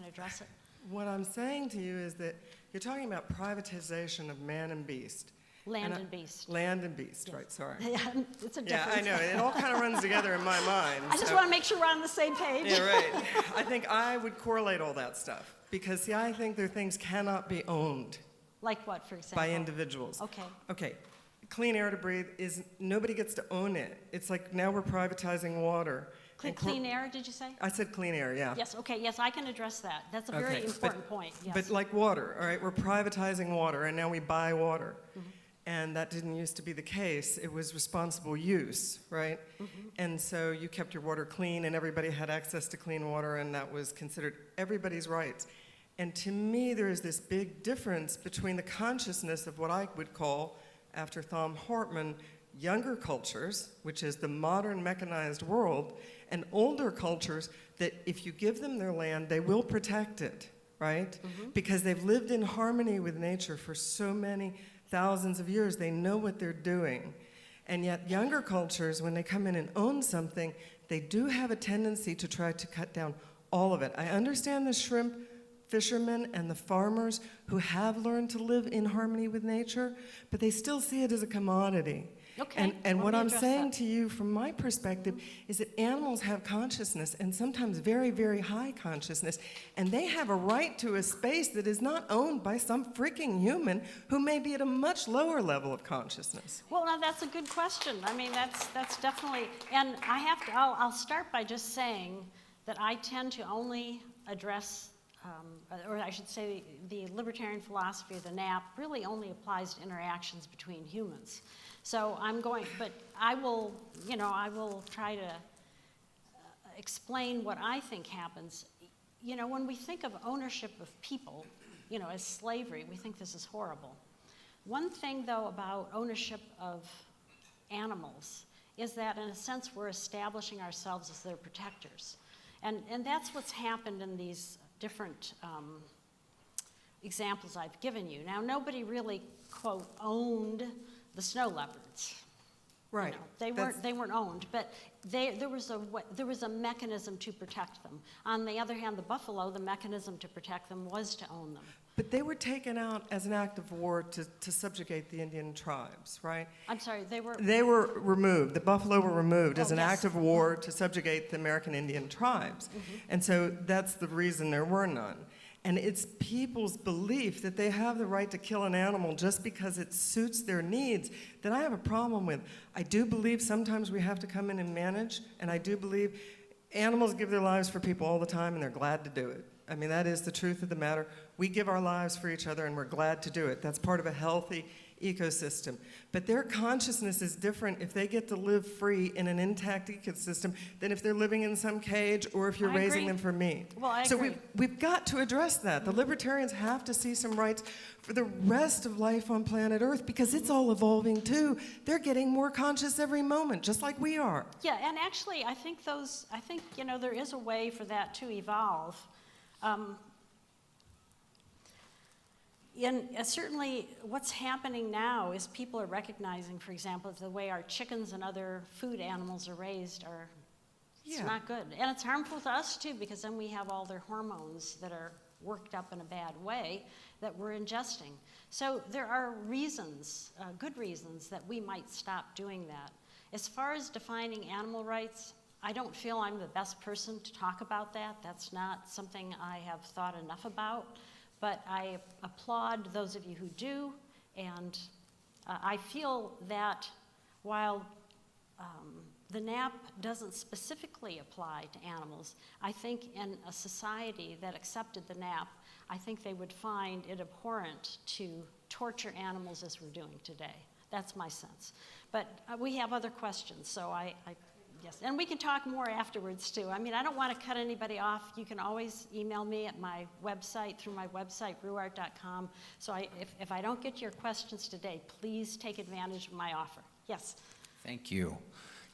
address it? What I'm saying to you is that you're talking about privatization of man and beast. Land and beast. Land and beast, Yes. right, sorry. Yeah, it's a Yeah, difference. I know, it all kind of runs together in my mind. I just so- want to make sure we're on the same page. Yeah, right. I think I would correlate all that stuff because, see, I think their things cannot be owned Like what, for example? by individuals. Okay. Okay, clean air to breathe is, nobody gets to own it. It's like now we're privatizing water. And Clean air, did you say? I said clean air, yeah. Yes, okay, yes, I can address that. That's a very Okay, important point, yes. But like water, all right, we're privatizing water and now we buy water. Mm-hmm. And that didn't used to be the case. It was responsible use, right? Mm-hmm. And so you kept your water clean and everybody had access to clean water and that was considered everybody's rights. And to me, there is this big difference between the consciousness of what I would call, after Thom Hartmann, younger cultures, which is the modern mechanized world, and older cultures that if you give them their land, they will protect it, right? Mm-hmm. Because they've lived in harmony with nature for so many thousands of years. They know what they're doing. And yet younger cultures, when they come in and own something, they do have a tendency to try to cut down all of it. I understand the shrimp fishermen and the farmers who have learned to live in harmony with nature, but they still see it as a commodity. Okay, And let what me I'm address saying that. to you from my perspective is that animals have consciousness, and sometimes very, very high consciousness, and they have a right to a space that is not owned by some freaking human who may be at a much lower level of consciousness. Well, now that's a good question. I mean, that's definitely, and I'll start by just saying that I tend to only address, or I should say the libertarian philosophy of the NAP really only applies to interactions between humans. So but I will try to explain what I think happens. You know, when we think of ownership of people, as slavery, we think this is horrible. One thing, though, about ownership of animals is that, in a sense, we're establishing ourselves as their protectors. And that's what's happened in these different examples I've given you. Now, nobody really, quote, owned the snow leopards. Right. They weren't owned, but there was a mechanism to protect them. On the other hand, the buffalo, the mechanism to protect them was to own them. But they were taken out as an act of war to subjugate the Indian tribes, right? I'm sorry, they were removed. The buffalo were removed as an yes. act of war to subjugate the American Indian tribes. And so that's the reason there were none. And it's people's belief that they have the right to kill an animal just because it suits their needs that I have a problem with. I do believe sometimes we have to come in and manage, and I do believe animals give their lives for people all the time, and they're glad to do it. I mean, that is the truth of the matter. We give our lives for each other, and we're glad to do it. That's part of a healthy ecosystem. But their consciousness is different if they get to live free in an intact ecosystem than if they're living in some cage or if you're I raising agree. them for meat. Well, I so agree. we've got to address that. The libertarians have to see some rights for the rest of life on planet Earth because it's all evolving too. They're getting more conscious every moment, just like we are. Yeah, and actually, I think there is a way for that to evolve. Certainly, what's happening now is people are recognizing, for example, the way our chickens and other food animals are raised it's not good. And it's harmful to us, too, because then we have all their hormones that are worked up in a bad way that we're ingesting. So there are reasons, good reasons, that we might stop doing that. As far as defining animal rights, I don't feel I'm the best person to talk about that. That's not something I have thought enough about. But I applaud those of you who do, and I feel that while the NAP doesn't specifically apply to animals. I think in a society that accepted the NAP, I think they would find it abhorrent to torture animals as we're doing today. That's my sense. But we have other questions, so yes. And we can talk more afterwards, too. I mean, I don't want to cut anybody off. You can always email me at my website, through my website, ruwart.com. So if I don't get to your questions today, please take advantage of my offer. Yes? Thank you.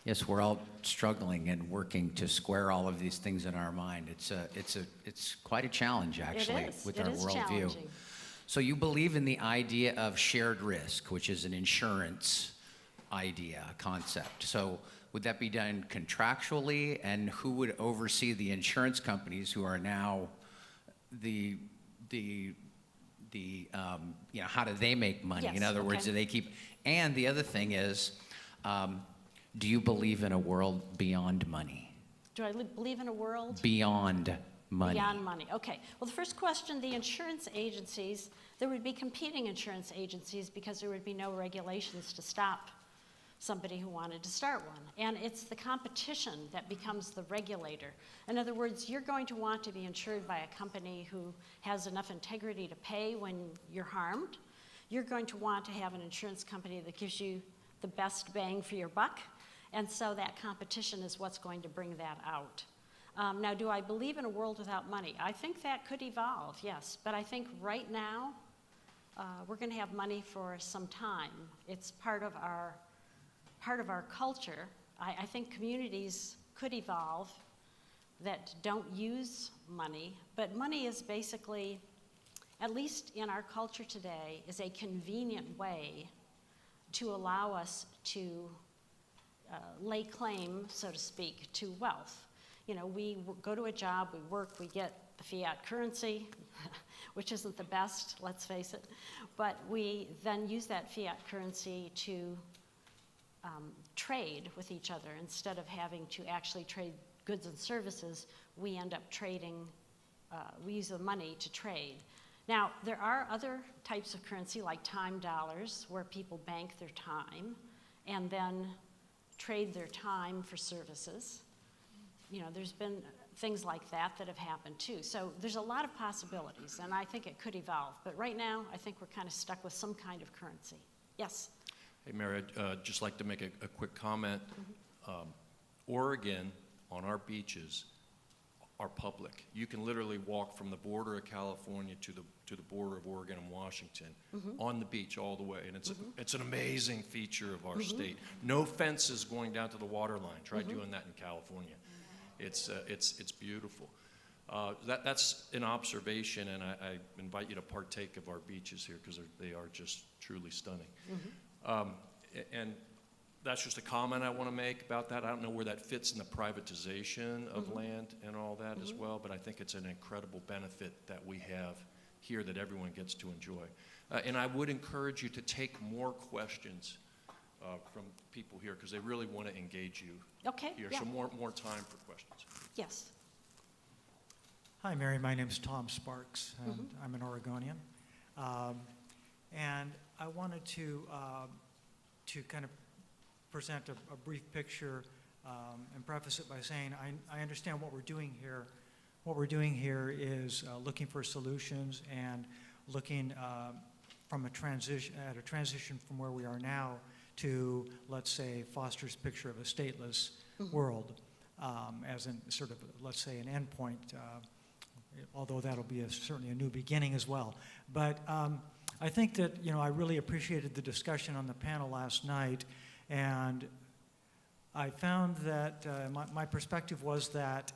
Yes, we're all struggling and working to square all of these things in our mind. It's quite a challenge, actually, with our worldview. Challenging. So you believe in the idea of shared risk, which is an insurance idea, concept. So would that be done contractually, and who would oversee the insurance companies who are now how do they make money? Yes, In other words, okay. do they keep, and the other thing is, do you believe in a world beyond money? Do I believe in a world? Beyond money. Beyond money. Okay. Well, the first question, the insurance agencies, there would be competing insurance agencies because there would be no regulations to stop somebody who wanted to start one. And it's the competition that becomes the regulator. In other words, you're going to want to be insured by a company who has enough integrity to pay when you're harmed. You're going to want to have an insurance company that gives you the best bang for your buck. And so that competition is what's going to bring that out. Now, do I believe in a world without money? I think that could evolve, yes. But I think right now, we're going to have money for some time. It's part of our culture. I think communities could evolve that don't use money. But money is basically, at least in our culture today, is a convenient way to allow us to lay claim, so to speak, to wealth. You know, we go to a job, we work, we get the fiat currency, which isn't the best, let's face it, but we then use that fiat currency to trade with each other. Instead of having to actually trade goods and services, we end up trading, we use the money to trade. Now, there are other types of currency like time dollars where people bank their time and then trade their time for services. You know, there's been things like that have happened too. So there's a lot of possibilities, and I think it could evolve. But right now, I think we're kind of stuck with some kind of currency. Yes? Hey, Mary, I'd just like to make a quick comment. Oregon, on our beaches, are public. You can literally walk from the border of California to the border of Oregon and Washington on the beach all the way, and it's an amazing feature of our state. No fences going down to the water line. Try doing that in California. It's beautiful. That's an observation, and I invite you to partake of our beaches here because they are just truly stunning. And that's just a comment I want to make about that. I don't know where that fits in the privatization of land and all that as well, but I think it's an incredible benefit that we have here that everyone gets to enjoy. And I would encourage you to take more questions from people here because they really want to engage you here. Yeah. So more time for questions. Yes. Hi, Mary. My name's Tom Sparks, and I'm an Oregonian. And I wanted to kind of present a brief picture and preface it by saying I understand what we're doing here. What we're doing here is looking for solutions and looking from a transition from where we are now to, let's say, Foster's picture of a stateless world as in sort of, let's say, an endpoint, although that'll be certainly a new beginning as well. But I think that, I really appreciated the discussion on the panel last night, and I found that my perspective was that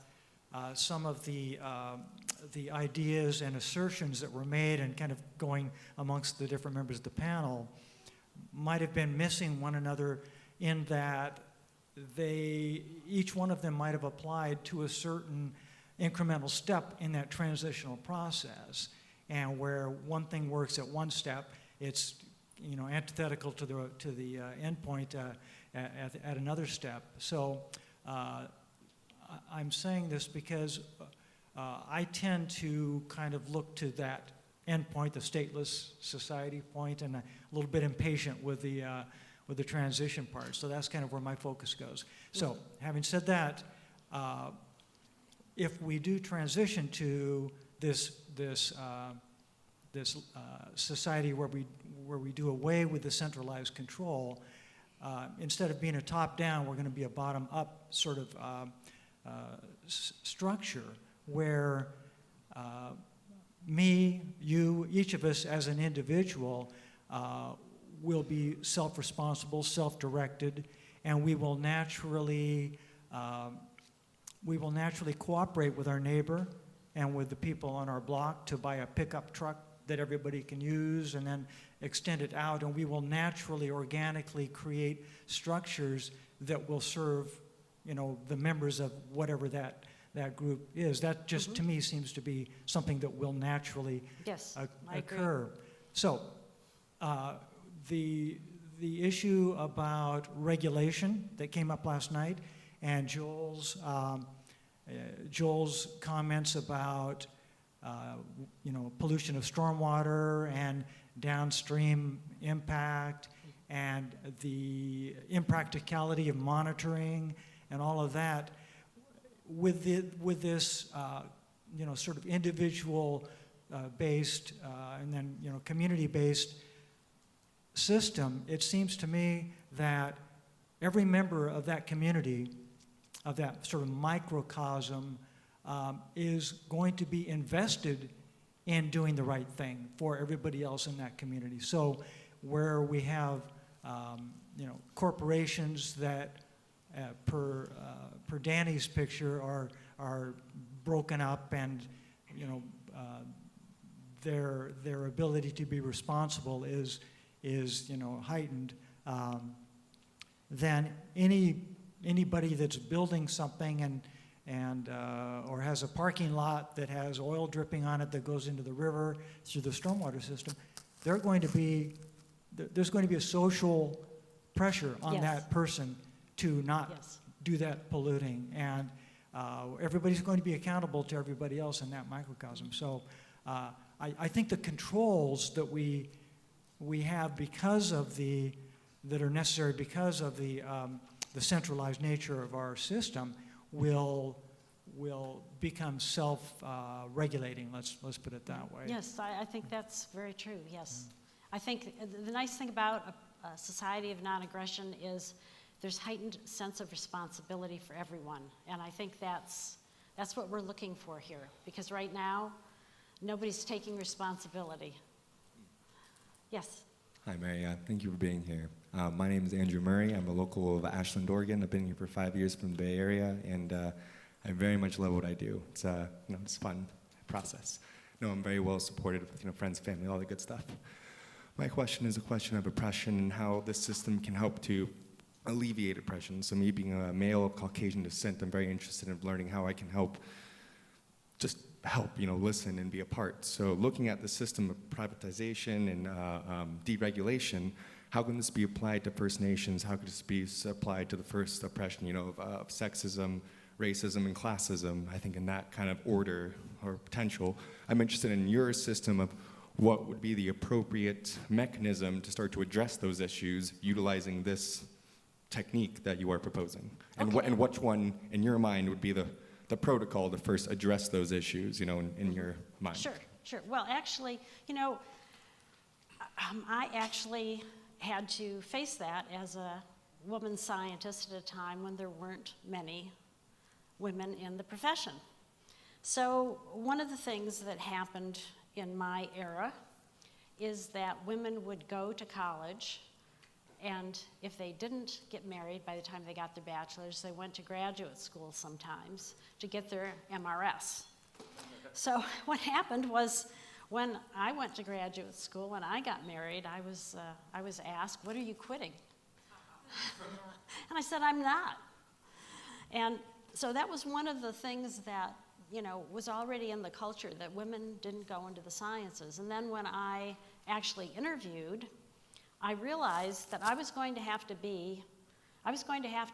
some of the ideas and assertions that were made and kind of going amongst the different members of the panel might have been missing one another in that each one of them might have applied to a certain incremental step in that transitional process. And where one thing works at one step, it's antithetical to the endpoint at another step. So I'm saying this because I tend to kind of look to that endpoint, the stateless society point, and a little bit impatient with the with the transition part. So that's kind of where my focus goes. So having said that, if we do transition to this society where we do away with the centralized control, instead of being a top-down, we're going to be a bottom-up sort of structure where me, you, each of us as an individual will be self-responsible, self-directed, and we will naturally cooperate with our neighbor and with the people on our block to buy a pickup truck that everybody can use and then extend it out, and we will naturally, organically create structures that will serve, the members of whatever that group is. That just, to me, seems to be something that will naturally Yes, I agree. occur. So, the issue about regulation that came up last night, and Joel's comments about pollution of stormwater and downstream impact and the impracticality of monitoring and all of that, with this sort of individual based and then community based system, it seems to me that every member of that community, of that sort of microcosm, is going to be invested in doing the right thing for everybody else in that community. So where we have corporations that per Danny's picture are broken up and their ability to be responsible is heightened, then anybody that's building something and or has a parking lot that has oil dripping on it that goes into the river through the stormwater system, there's going to be a social pressure on Yes. that person to not Yes. do that polluting, and everybody's going to be accountable to everybody else in that microcosm. So I think the controls that we have that are necessary because of the centralized nature of our system will become self-regulating. Let's put it that way. Yes, I think that's very true, yes. I think the nice thing about a society of non-aggression is there's heightened sense of responsibility for everyone. And I think that's what we're looking for here. Because right now, nobody's taking responsibility. Yes? Hi, Mary. Thank you for being here. My name is Andrew Murray. I'm a local of Ashland, Oregon. I've been here for 5 years from the Bay Area, and I very much love what I do. It's it's a fun process. I'm very well supported with friends, family, all the good stuff. My question is a question of oppression and how this system can help to alleviate oppression. So me being a male of Caucasian descent, I'm very interested in learning how I can help, listen and be a part. So looking at the system of privatization and deregulation, how can this be applied to First Nations? How could this be applied to the first oppression, of sexism, racism, and classism? I think in that kind of order or potential. I'm interested in your system of what would be the appropriate mechanism to start to address those issues utilizing this technique that you are proposing. And, Okay. and which one, in your mind, would be the protocol to first address those issues, in your mind? Sure. Well, actually, I actually had to face that as a woman scientist at a time when there weren't many women in the profession. So one of the things that happened in my era is that women would go to college, and if they didn't get married by the time they got their bachelor's, they went to graduate school sometimes to get their MRS. So what happened was when I went to graduate school and I got married, I was asked, "What are you quitting?" And I said, "I'm not." And so that was one of the things that was already in the culture, that women didn't go into the sciences. And then when I actually interviewed, I realized that I was going to have to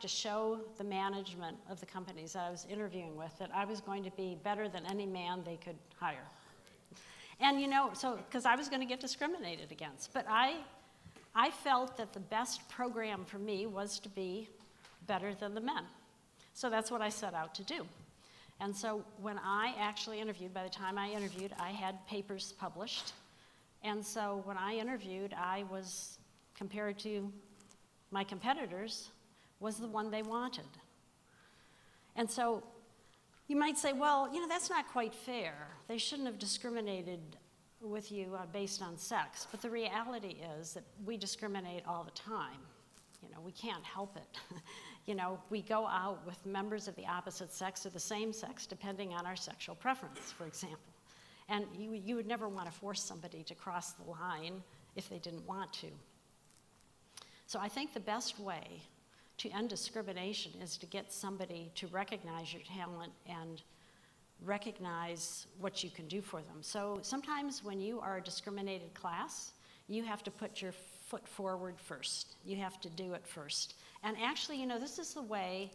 show the management of the companies that I was interviewing with that I was going to be better than any man they could hire. And so, because I was going to get discriminated against. But I felt that the best program for me was to be better than the men. So that's what I set out to do. And so when I actually interviewed, by the time I interviewed, I had papers published. And so when I interviewed, I was, compared to my competitors, was the one they wanted. And so you might say, well, you know, that's not quite fair. They shouldn't have discriminated with you based on sex. But the reality is that we discriminate all the time. You know, we can't help it. You know, we go out with members of the opposite sex or the same sex, depending on our sexual preference, for example. And you would never want to force somebody to cross the line if they didn't want to. So I think the best way to end discrimination is to get somebody to recognize your talent and recognize what you can do for them. So sometimes when you are a discriminated class, you have to put your foot forward first. You have to do it first. And actually, you know, this is the way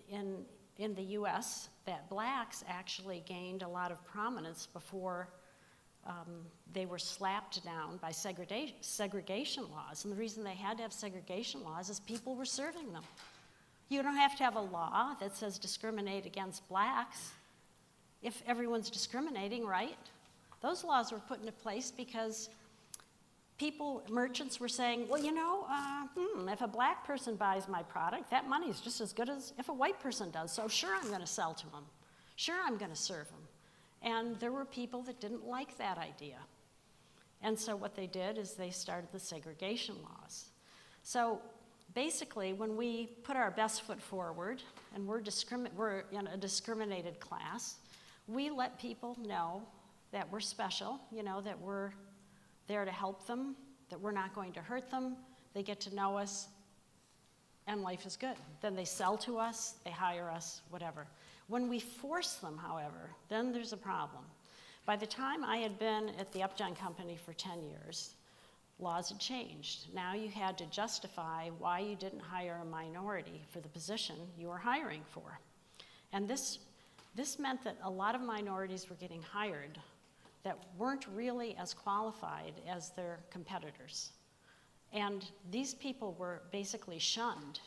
in the US that blacks actually gained a lot of prominence before they were slapped down by segregation laws. And the reason they had to have segregation laws is people were serving them. You don't have to have a law that says discriminate against blacks if everyone's discriminating, right? Those laws were put into place because merchants were saying, well, you know, if a black person buys my product, that money's just as good as if a white person does. So sure, I'm going to sell to them. Sure, I'm going to serve them. And there were people that didn't like that idea. And so what they did is they started the segregation laws. So basically, when we put our best foot forward and we're in a discriminated class, we let people know that we're special, you know, that we're there to help them, that we're not going to hurt them. They get to know us, and life is good. Then they sell to us, they hire us, whatever. When we force them, however, then there's a problem. By the time I had been at the Upjohn Company for 10 years, laws had changed. Now you had to justify why you didn't hire a minority for the position you were hiring for. And this meant that a lot of minorities were getting hired that weren't really as qualified as their competitors. And these people were basically shunned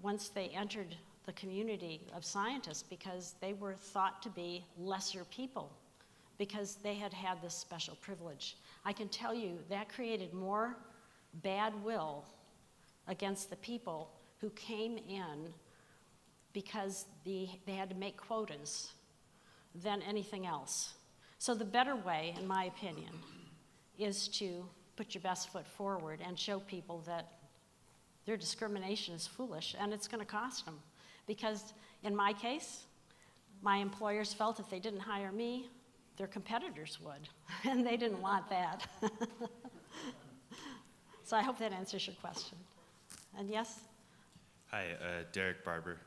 once they entered the community of scientists because they were thought to be lesser people because they had had this special privilege. I can tell you that created more bad will against the people who came in because they had to make quotas than anything else. So the better way, in my opinion, is to put your best foot forward and show people that their discrimination is foolish and it's going to cost them. Because in my case, my employers felt if they didn't hire me, their competitors would, and they didn't want that. So I hope that answers your question. And yes? Hi, Derek Barber.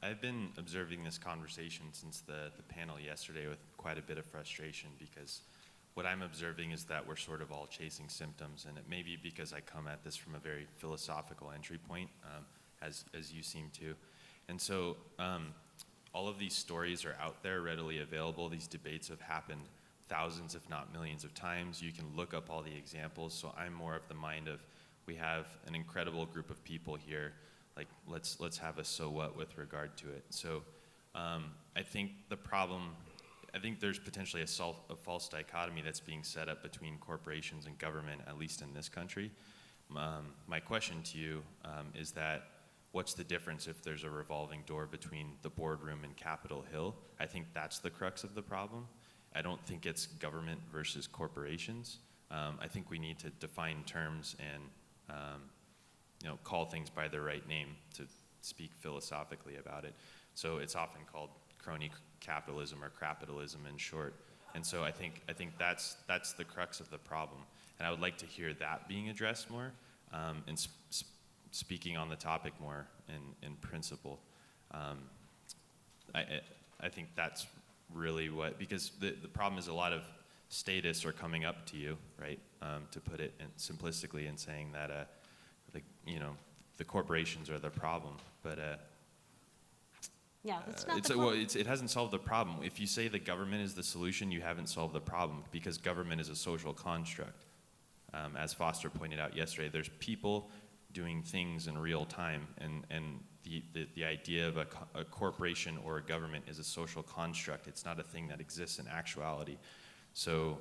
I've been observing this conversation since the panel yesterday with quite a bit of frustration because what I'm observing is that we're sort of all chasing symptoms, and it may be because I come at this from a very philosophical entry point, as you seem to. And so all of these stories are out there, readily available. These debates have happened thousands, if not millions of times. You can look up all the examples. So I'm more of the mind of, we have an incredible group of people here. Like, let's have a so what with regard to it. So I think there's potentially a false dichotomy that's being set up between corporations and government, at least in this country. My question to you is that, what's the difference if there's a revolving door between the boardroom and Capitol Hill? I think that's the crux of the problem. I don't think it's government versus corporations. I think we need to define terms and call things by their right name, to speak philosophically about it. So it's often called crony capitalism or crapitalism in short. And so I think that's the crux of the problem. And I would like to hear that being addressed more, and speaking on the topic more in principle. I think that's really because the problem is a lot of statists are coming up to you, right, to put it simplistically, and saying that the corporations are the problem, but yeah, that's not it hasn't solved the problem. If you say the government is the solution, you haven't solved the problem, because government is a social construct. As Foster pointed out yesterday, there's people doing things in real time, and the idea of a corporation or a government is a social construct. It's not a thing that exists in actuality. So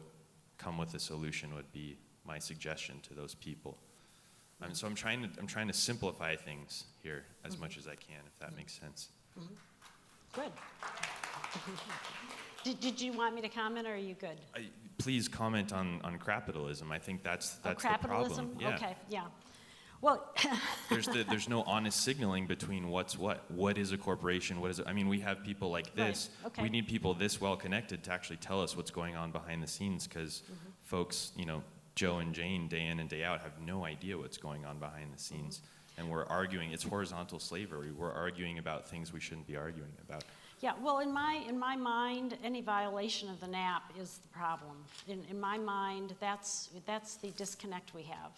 come with a solution would be my suggestion to those people. So I'm trying to simplify things here as much as I can, if that makes sense. Good. Did you want me to comment, or are you good? Please comment on capitalism. I think that's the capitalism? problem. Yeah. Okay, yeah. Well, There's no honest signaling between what's what. What is a corporation? What is it? I mean, we have people like this. Right, okay. We need people this well connected to actually tell us what's going on behind the scenes, because folks, Joe and Jane, day in and day out, have no idea what's going on behind the scenes. And we're arguing. It's horizontal slavery. We're arguing about things we shouldn't be arguing about. yeah, well, in my mind, any violation of the NAP is the problem. In my mind, that's the disconnect we have.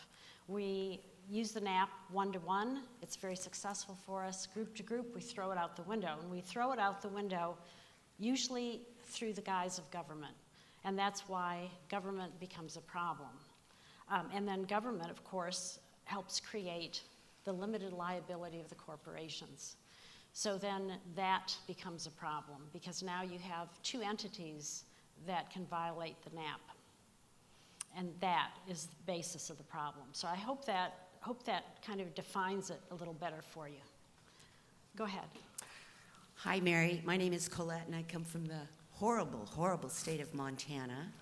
We use the NAP one-to-one. It's very successful for us. Group to group, we throw it out the window. And we throw it out the window usually through the guise of government. And that's why government becomes a problem. And then government, of course, helps create the limited liability of the corporations. So then that becomes a problem, because now you have two entities that can violate the NAP. And that is the basis of the problem. So I hope that kind of defines it a little better for you. Go ahead. Hi, Mary. My name is Colette, and I come from the horrible, horrible state of Montana.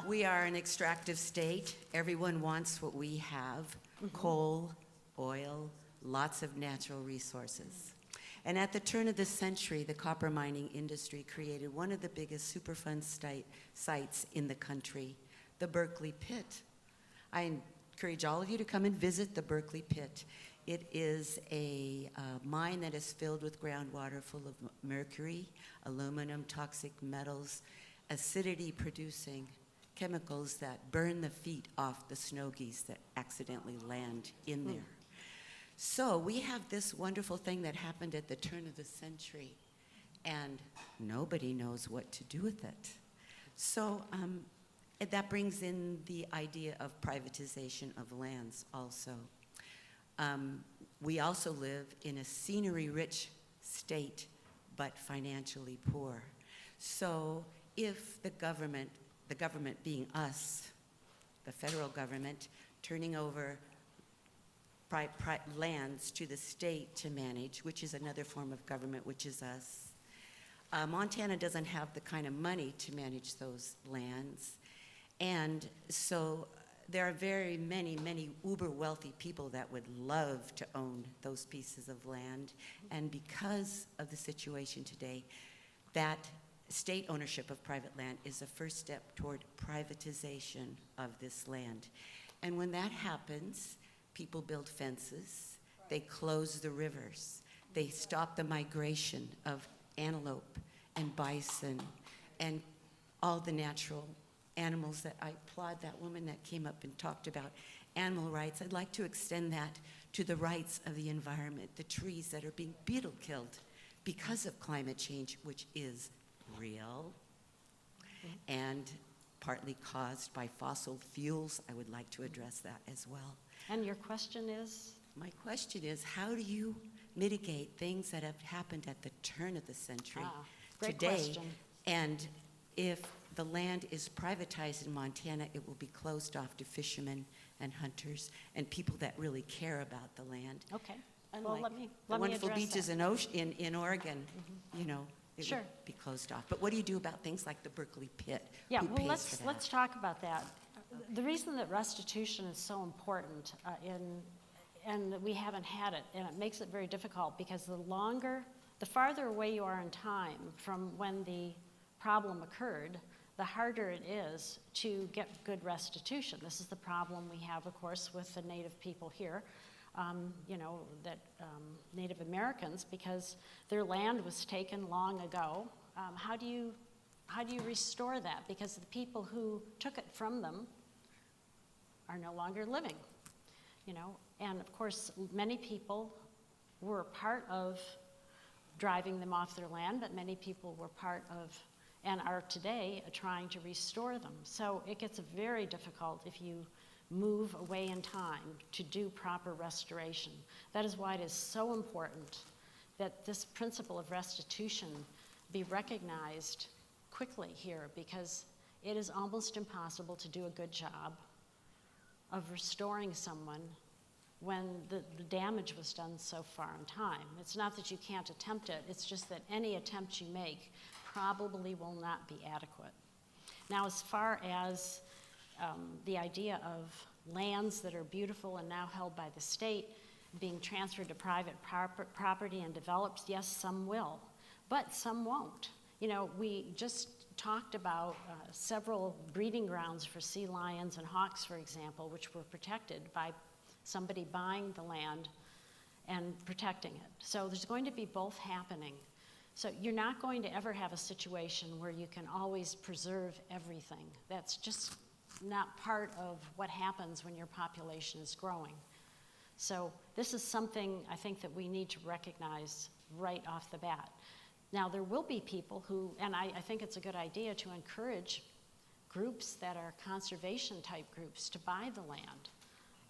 We are an extractive state. Everyone wants what we have: coal, oil, lots of natural resources. And at the turn of the century, the copper mining industry created one of the biggest Superfund sites in the country, the Berkeley Pit. I encourage all of you to come and visit the Berkeley Pit. It is a mine that is filled with groundwater full of mercury, aluminum, toxic metals, acidity-producing chemicals that burn the feet off the snow geese that accidentally land in there. So we have this wonderful thing that happened at the turn of the century, and nobody knows what to do with it. So that brings in the idea of privatization of lands also. We also live in a scenery-rich state, but financially poor. So if the government being us, the federal government, turning over lands to the state to manage, which is another form of government, which is us. Montana doesn't have the kind of money to manage those lands. And so there are very many uber wealthy people that would love to own those pieces of land. And because of the situation today, that state ownership of private land is the first step toward privatization of this land. And when that happens, people build fences, they close the rivers, they stop the migration of antelope and bison and all the natural animals that I applaud that woman that came up and talked about animal rights. I'd like to extend that to the rights of the environment, the trees that are being beetle killed because of climate change, which is real and partly caused by fossil fuels. I would like to address that as well. And your question is? My question is, how do you mitigate things that have happened at the turn of the century Great today? question. And if the land is privatized in Montana, it will be closed off to fishermen and hunters and people that really care about the land. Okay. Well, Unlike let me the wonderful address beaches that. in Oregon, it Sure. would be closed off. But what do you do about things like the Berkeley Pit? Yeah, Who well, pays for that? let's talk about that. The reason that restitution is so important and that we haven't had it, and it makes it very difficult, because the farther away you are in time from when the problem occurred, the harder it is to get good restitution. This is the problem we have, of course, with the Native people here, Native Americans, because their land was taken long ago. How do you restore that? Because the people who took it from them are no longer living, And of course, many people were part of driving them off their land, but many people were part of and are today trying to restore them. So it gets very difficult if you move away in time to do proper restoration. That is why it is so important that this principle of restitution be recognized quickly here, because it is almost impossible to do a good job of restoring someone when the damage was done so far in time. It's not that you can't attempt it, it's just that any attempt you make probably will not be adequate. Now, as far as the idea of lands that are beautiful and now held by the state being transferred to private property and developed, yes, some will, but some won't. You know, we just talked about several breeding grounds for sea lions and hawks, for example, which were protected by somebody buying the land and protecting it. So there's going to be both happening. So you're not going to ever have a situation where you can always preserve everything. That's just not part of what happens when your population is growing. So this is something I think that we need to recognize right off the bat. Now, there will be people who, and I think it's a good idea to encourage groups that are conservation type groups to buy the land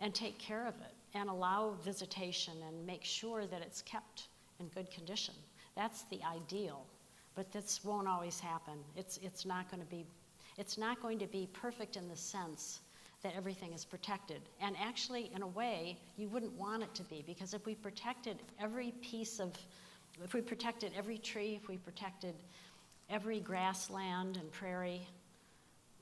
and take care of it and allow visitation and make sure that it's kept in good condition. That's the ideal, but this won't always happen. It's not going to be perfect in the sense that everything is protected. And actually, in a way, you wouldn't want it to be, because if we protected every if we protected every tree, if we protected every grassland and prairie,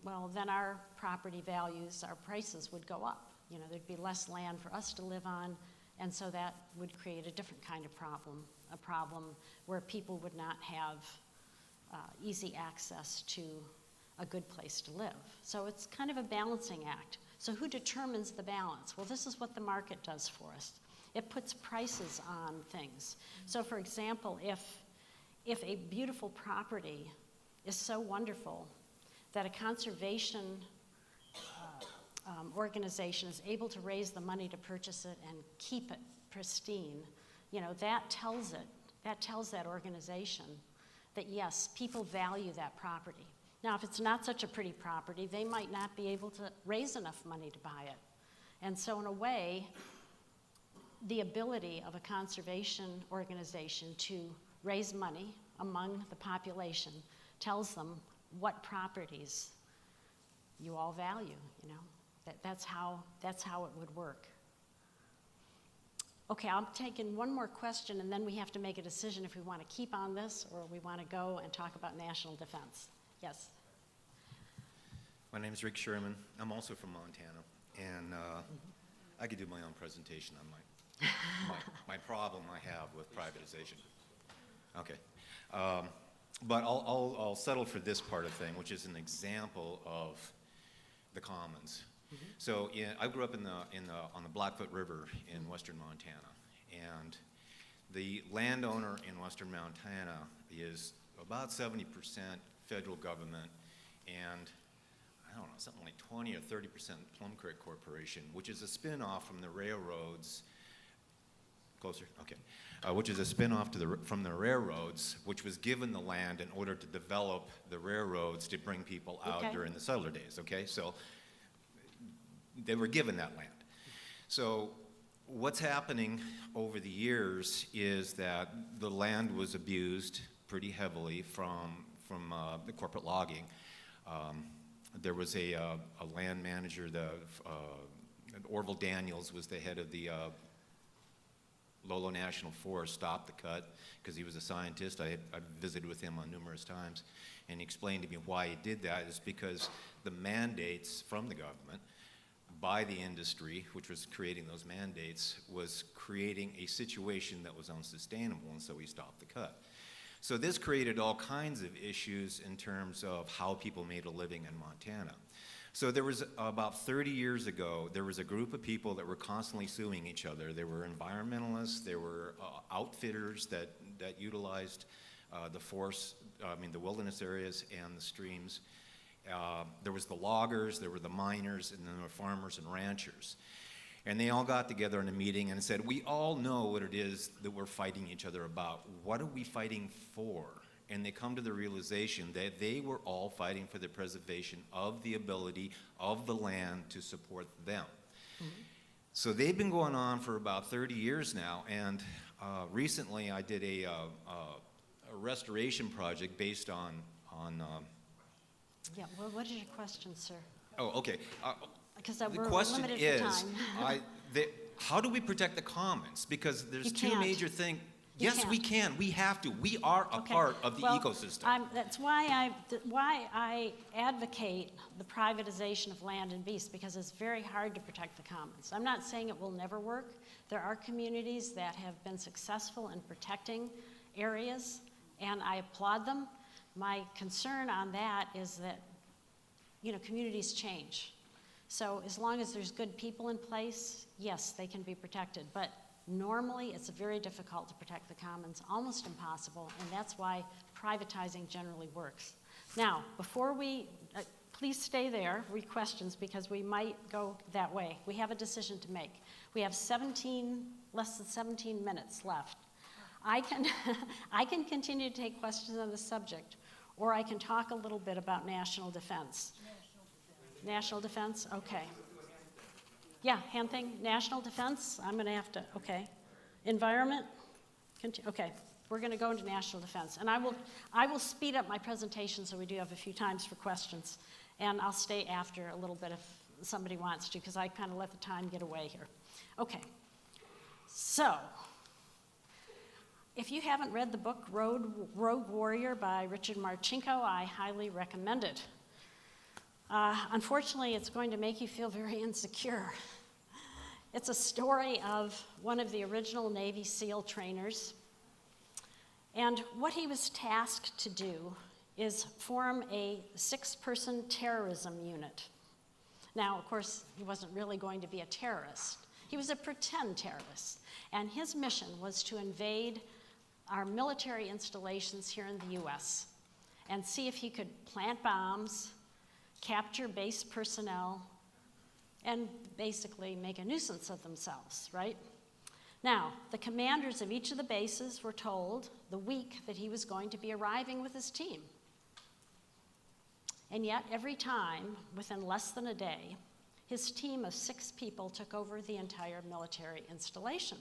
well, then our property values, our prices would go up. You know, there'd be less land for us to live on, and so that would create a different kind of problem, a problem where people would not have easy access to a good place to live. So it's kind of a balancing act. So who determines the balance? Well, this is what the market does for us. It puts prices on things. So for example, if a beautiful property is so wonderful that a conservation organization is able to raise the money to purchase it and keep it pristine, you know, that tells that organization that yes, people value that property. Now, if it's not such a pretty property, they might not be able to raise enough money to buy it. And so in a way, the ability of a conservation organization to raise money among the population tells them what properties you all value, you know. That's how it would work. Okay, I'm taking one more question, and then we have to make a decision if we want to keep on this or we want to go and talk about national defense. Yes. My name is Rick Sherman. I'm also from Montana, and I could do my own presentation on my problem I have with privatization. Okay, but I'll settle for this part of thing, which is an example of the commons. Mm-hmm. So I grew up on the Blackfoot River in western Montana, and the landowner in western Montana is about 70% federal government, and I don't know, something like 20 or 30% Plum Creek Corporation, which is a spin-off from the railroads. Closer, okay. Which is a spin-off from the railroads, which was given the land in order to develop the railroads to bring people out during the settler days, okay? So they were given that land. So what's happening over the years is that the land was abused pretty heavily from the corporate logging. There was a land manager, Orville Daniels was the head of the Lolo National Forest, stopped the cut because he was a scientist. I visited with him on numerous times, and he explained to me why he did that is because the mandates from the government by the industry, which was creating those mandates, was creating a situation that was unsustainable, and so he stopped the cut. So this created all kinds of issues in terms of how people made a living in Montana. So there was, about 30 years ago, there was a group of people that were constantly suing each other. There were environmentalists, there were outfitters that utilized the wilderness areas and the streams. There was the loggers, there were the miners, and then there were farmers and ranchers. And they all got together in a meeting and said, we all know what it is that we're fighting each other about. What are we fighting for? and they come to the realization that they were all fighting for the preservation of the ability of the land to support them. So they've been going on for about 30 years now, and recently I did a restoration project based on Yeah, well, what is your question, sir? oh, okay. Because The we're question limited is, for time. how do we protect the commons? Because there's You two can't. major things. You Yes, we can't. can. We have to. We are a Okay, part of the well, ecosystem. That's why I advocate the privatization of land and beasts, because it's very hard to protect the commons. I'm not saying it will never work. There are communities that have been successful in protecting areas, and I applaud them. My concern on that is that, you know, communities change. So as long as there's good people in place, yes, they can be protected. But normally, it's very difficult to protect the commons, almost impossible, and that's why privatizing generally works. Now, before we, please stay there, read questions, because we might go that way. We have a decision to make. We have less than 17 minutes left. I can continue to take questions on the subject, or I can talk a little bit about national defense. National defense, okay. Yeah, hand thing, national defense, I'm gonna have to, okay. Environment, okay, we're gonna go into national defense. And I will speed up my presentation so we do have a few times for questions. And I'll stay after a little bit if somebody wants to, because I kind of let the time get away here. Okay, so, if you haven't read the book Rogue Warrior by Richard Marcinko, I highly recommend it. Unfortunately, it's going to make you feel very insecure. It's a story of one of the original Navy SEAL trainers. And what he was tasked to do is form a 6-person terrorism unit. Now, of course, he wasn't really going to be a terrorist. He was a pretend terrorist. And his mission was to invade our military installations here in the US and see if he could plant bombs, capture base personnel, and basically make a nuisance of themselves, right? Now, the commanders of each of the bases were told the week that he was going to be arriving with his team. And yet, every time, within less than a day, his team of 6 people took over the entire military installation.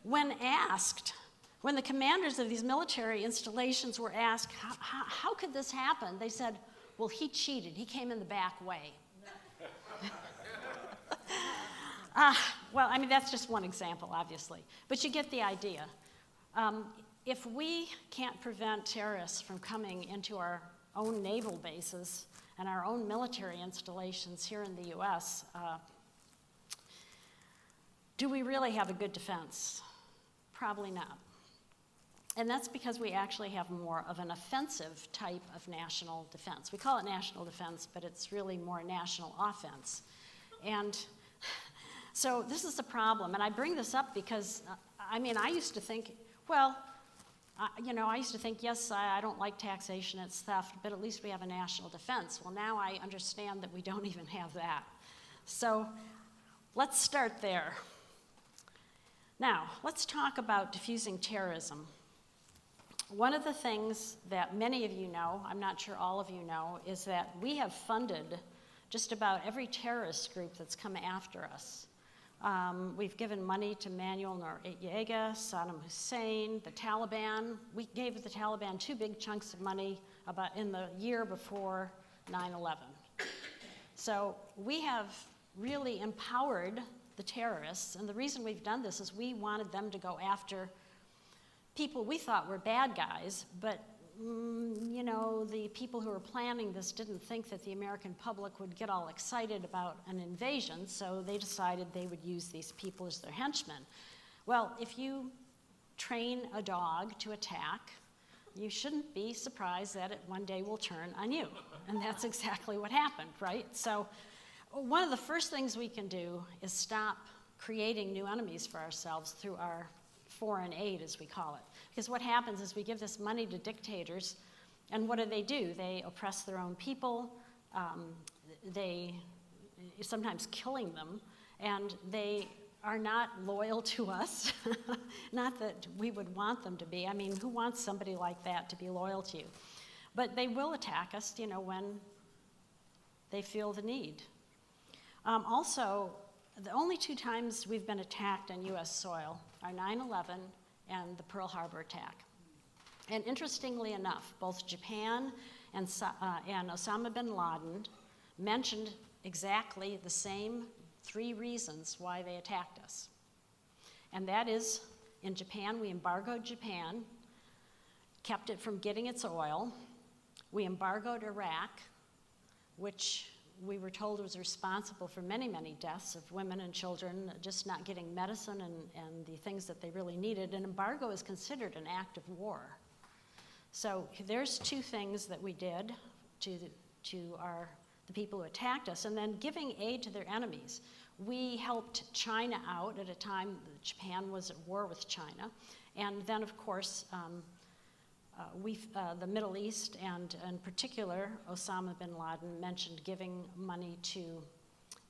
When the commanders of these military installations were asked, how could this happen? They said, well, he cheated. He came in the back way. Well, I mean, that's just one example, obviously. But you get the idea. If we can't prevent terrorists from coming into our own naval bases and our own military installations here in the US, do we really have a good defense? Probably not. And that's because we actually have more of an offensive type of national defense. We call it national defense, but it's really more national offense. And so this is a problem. And I bring this up because, I mean, I used to think, well, I used to think, yes, I don't like taxation, it's theft, but at least we have a national defense. Well, now I understand that we don't even have that. So let's start there. Now, let's talk about diffusing terrorism. One of the things that many of you know, I'm not sure all of you know, is that we have funded just about every terrorist group that's come after us. We've given money to Manuel Noriega, Saddam Hussein, the Taliban. We gave the Taliban 2 big chunks of money about in the year before 9/11. So we have really empowered the terrorists, and the reason we've done this is we wanted them to go after people we thought were bad guys, but the people who were planning this didn't think that the American public would get all excited about an invasion, so they decided they would use these people as their henchmen. Well, if you train a dog to attack, you shouldn't be surprised that it one day will turn on you. And that's exactly what happened, right? So one of the first things we can do is stop creating new enemies for ourselves through our foreign aid, as we call it. Because what happens is we give this money to dictators, and what do? They oppress their own people, they sometimes killing them, and they are not loyal to us. Not that we would want them to be. I mean, who wants somebody like that to be loyal to you? But they will attack us, when they feel the need. Also, the only 2 times we've been attacked on U.S. soil are 9/11 and the Pearl Harbor attack. And interestingly enough, both Japan and Osama bin Laden mentioned exactly the same 3 reasons why they attacked us. And that is, in Japan, we embargoed Japan, kept it from getting its oil. We embargoed Iraq, which we were told was responsible for many, many deaths of women and children just not getting medicine and the things that they really needed. An embargo is considered an act of war. So there's 2 things that we did to the people who attacked us, and then giving aid to their enemies. We helped China out at a time that Japan was at war with China, and then of course the Middle East, and in particular Osama bin Laden mentioned giving money to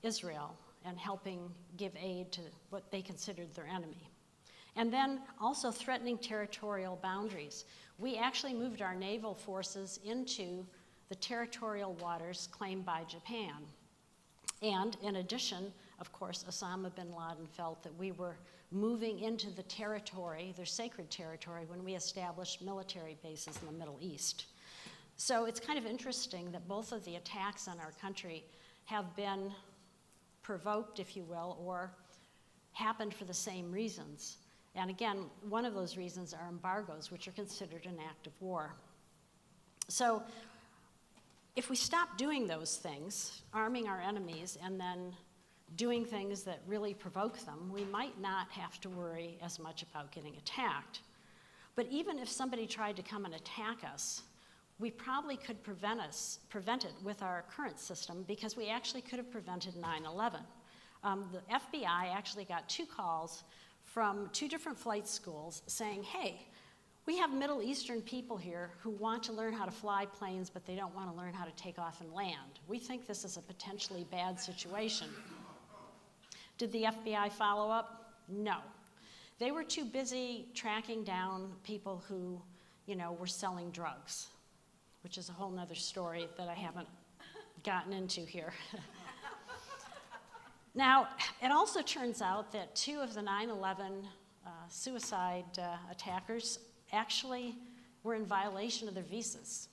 Israel and helping give aid to what they considered their enemy. And then also threatening territorial boundaries. We actually moved our naval forces into the territorial waters claimed by Japan. And in addition, of course, Osama bin Laden felt that we were moving into the territory, their sacred territory, when we established military bases in the Middle East. So it's kind of interesting that both of the attacks on our country have been provoked, if you will, or happened for the same reasons. And again, one of those reasons are embargoes, which are considered an act of war. So if we stop doing those things, arming our enemies and then doing things that really provoke them, we might not have to worry as much about getting attacked. But even if somebody tried to come and attack us, we probably could prevent it with our current system, because we actually could have prevented 9/11. The FBI actually got 2 calls from 2 different flight schools saying, hey, we have Middle Eastern people here who want to learn how to fly planes, but they don't want to learn how to take off and land. We think this is a potentially bad situation. Did the FBI follow up? No. They were too busy tracking down people who, were selling drugs, which is a whole nother story that I haven't gotten into here. Now, it also turns out that 2 of the 9/11 suicide attackers actually were in violation of their visas.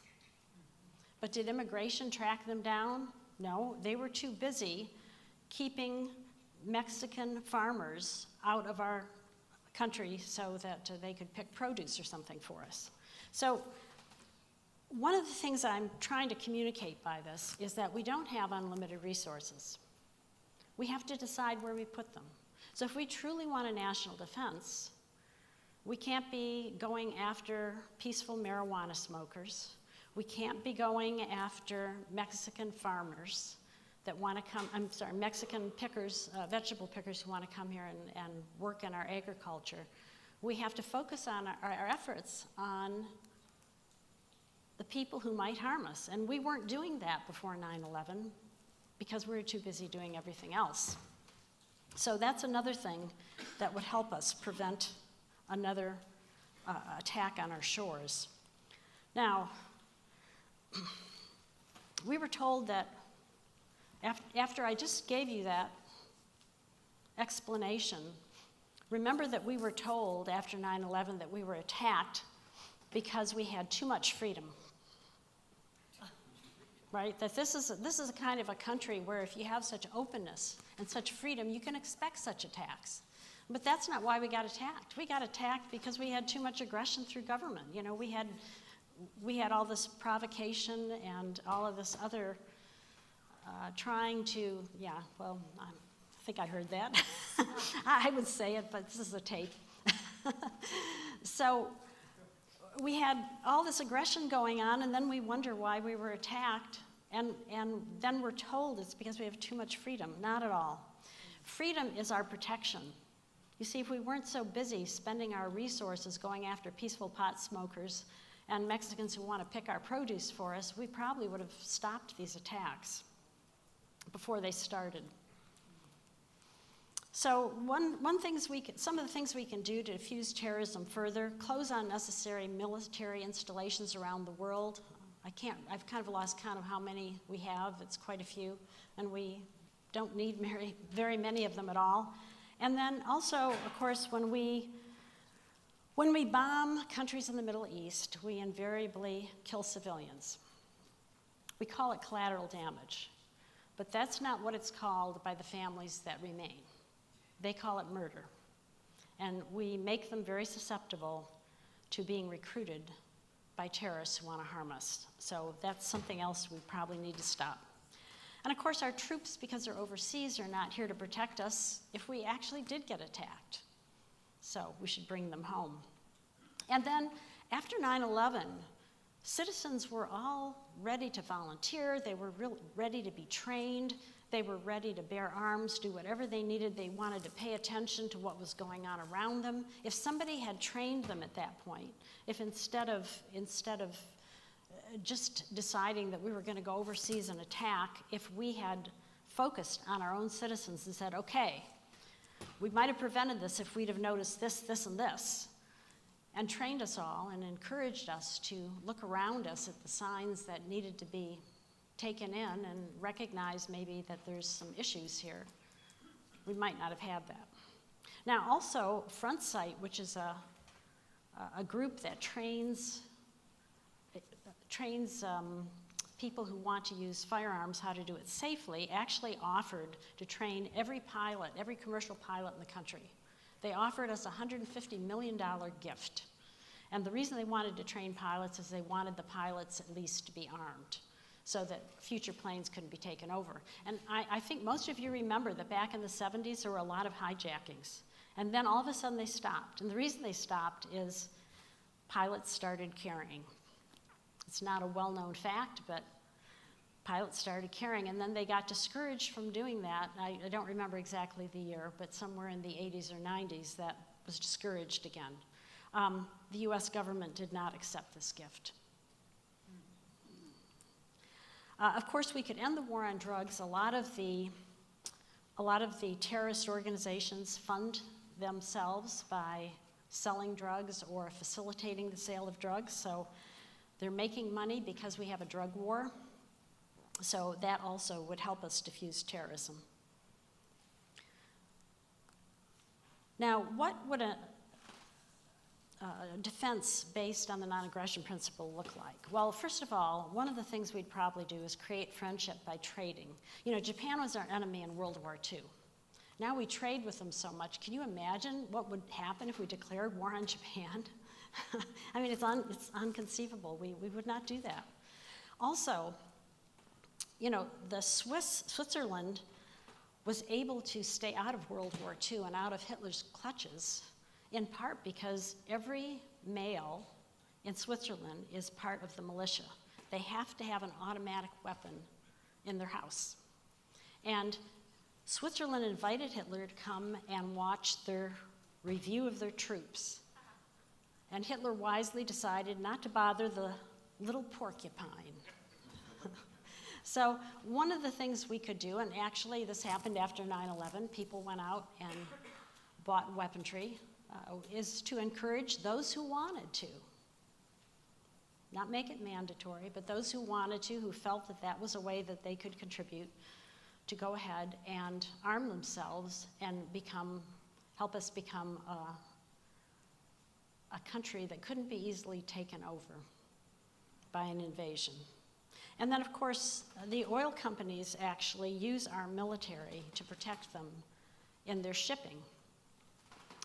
But did immigration track them down? No, they were too busy keeping Mexican farmers out of our country so that they could pick produce or something for us. So one of the things I'm trying to communicate by this is that we don't have unlimited resources. We have to decide where we put them. So if we truly want a national defense, we can't be going after peaceful marijuana smokers. We can't be going after Mexican farmers that want to come, Mexican pickers, vegetable pickers who want to come here and work in our agriculture. We have to focus on our efforts on the people who might harm us. And we weren't doing that before 9/11 because we were too busy doing everything else. So that's another thing that would help us prevent another attack on our shores. Now, we were told that after I just gave you that explanation, remember that we were told after 9/11 that we were attacked because we had too much freedom. Right? That this is a kind of a country where if you have such openness and such freedom, you can expect such attacks. But that's not why we got attacked. We got attacked because we had too much aggression through government. We had all this provocation and all of this other trying to, I think I heard that. I would say it, but this is a tape. So we had all this aggression going on, and then we wonder why we were attacked, and then we're told it's because we have too much freedom. Not at all. Freedom is our protection. You see, if we weren't so busy spending our resources going after peaceful pot smokers and Mexicans who want to pick our produce for us, we probably would have stopped these attacks before they started. So some of the things we can do to diffuse terrorism further: close unnecessary military installations around the world. I've kind of lost count of how many we have. It's quite a few, and we don't need very many of them at all. And then also, of course, when we bomb countries in the Middle East, we invariably kill civilians. We call it collateral damage, but that's not what it's called by the families that remain. They call it murder. And we make them very susceptible to being recruited by terrorists who want to harm us. So that's something else we probably need to stop. And of course, our troops, because they're overseas, are not here to protect us if we actually did get attacked. So we should bring them home. And then after 9/11, citizens were all ready to volunteer. They were ready to be trained. They were ready to bear arms, do whatever they needed. They wanted to pay attention to what was going on around them. If somebody had trained them at that point, if instead of just deciding that we were going to go overseas and attack, if we had focused on our own citizens and said, okay, we might have prevented this if we'd have noticed this, this, and this, and trained us all and encouraged us to look around us at the signs that needed to be taken in and recognize maybe that there's some issues here, we might not have had that. Now also, Front Sight, which is a group that trains people who want to use firearms how to do it safely, actually offered to train every commercial pilot in the country. They offered us a $150 million gift. And the reason they wanted to train pilots is they wanted the pilots at least to be armed, so that future planes couldn't be taken over. And I think most of you remember that back in the 70s, there were a lot of hijackings. And then all of a sudden they stopped. And the reason they stopped is pilots started carrying. It's not a well-known fact, but pilots started carrying. And then they got discouraged from doing that. I don't remember exactly the year, but somewhere in the 80s or 90s, that was discouraged again. The US government did not accept this gift. Of course, we could end the war on drugs. A lot of the terrorist organizations fund themselves by selling drugs or facilitating the sale of drugs. So they're making money because we have a drug war. So that also would help us diffuse terrorism. Now, what would a defense based on the non-aggression principle look like? Well, first of all, one of the things we'd probably do is create friendship by trading. You know, Japan was our enemy in World War II. Now we trade with them so much. Can you imagine what would happen if we declared war on Japan? I mean, it's unconceivable. We would not do that. Also, you know, Switzerland was able to stay out of World War II and out of Hitler's clutches, in part because every male in Switzerland is part of the militia. They have to have an automatic weapon in their house. And Switzerland invited Hitler to come and watch their review of their troops. And Hitler wisely decided not to bother the little porcupine. So one of the things we could do, and actually this happened after 9/11, people went out and bought weaponry, is to encourage those who wanted to. Not make it mandatory, but those who wanted to, who felt that that was a way that they could contribute, to go ahead and arm themselves and help us become a country that couldn't be easily taken over by an invasion. And then, of course, the oil companies actually use our military to protect them in their shipping.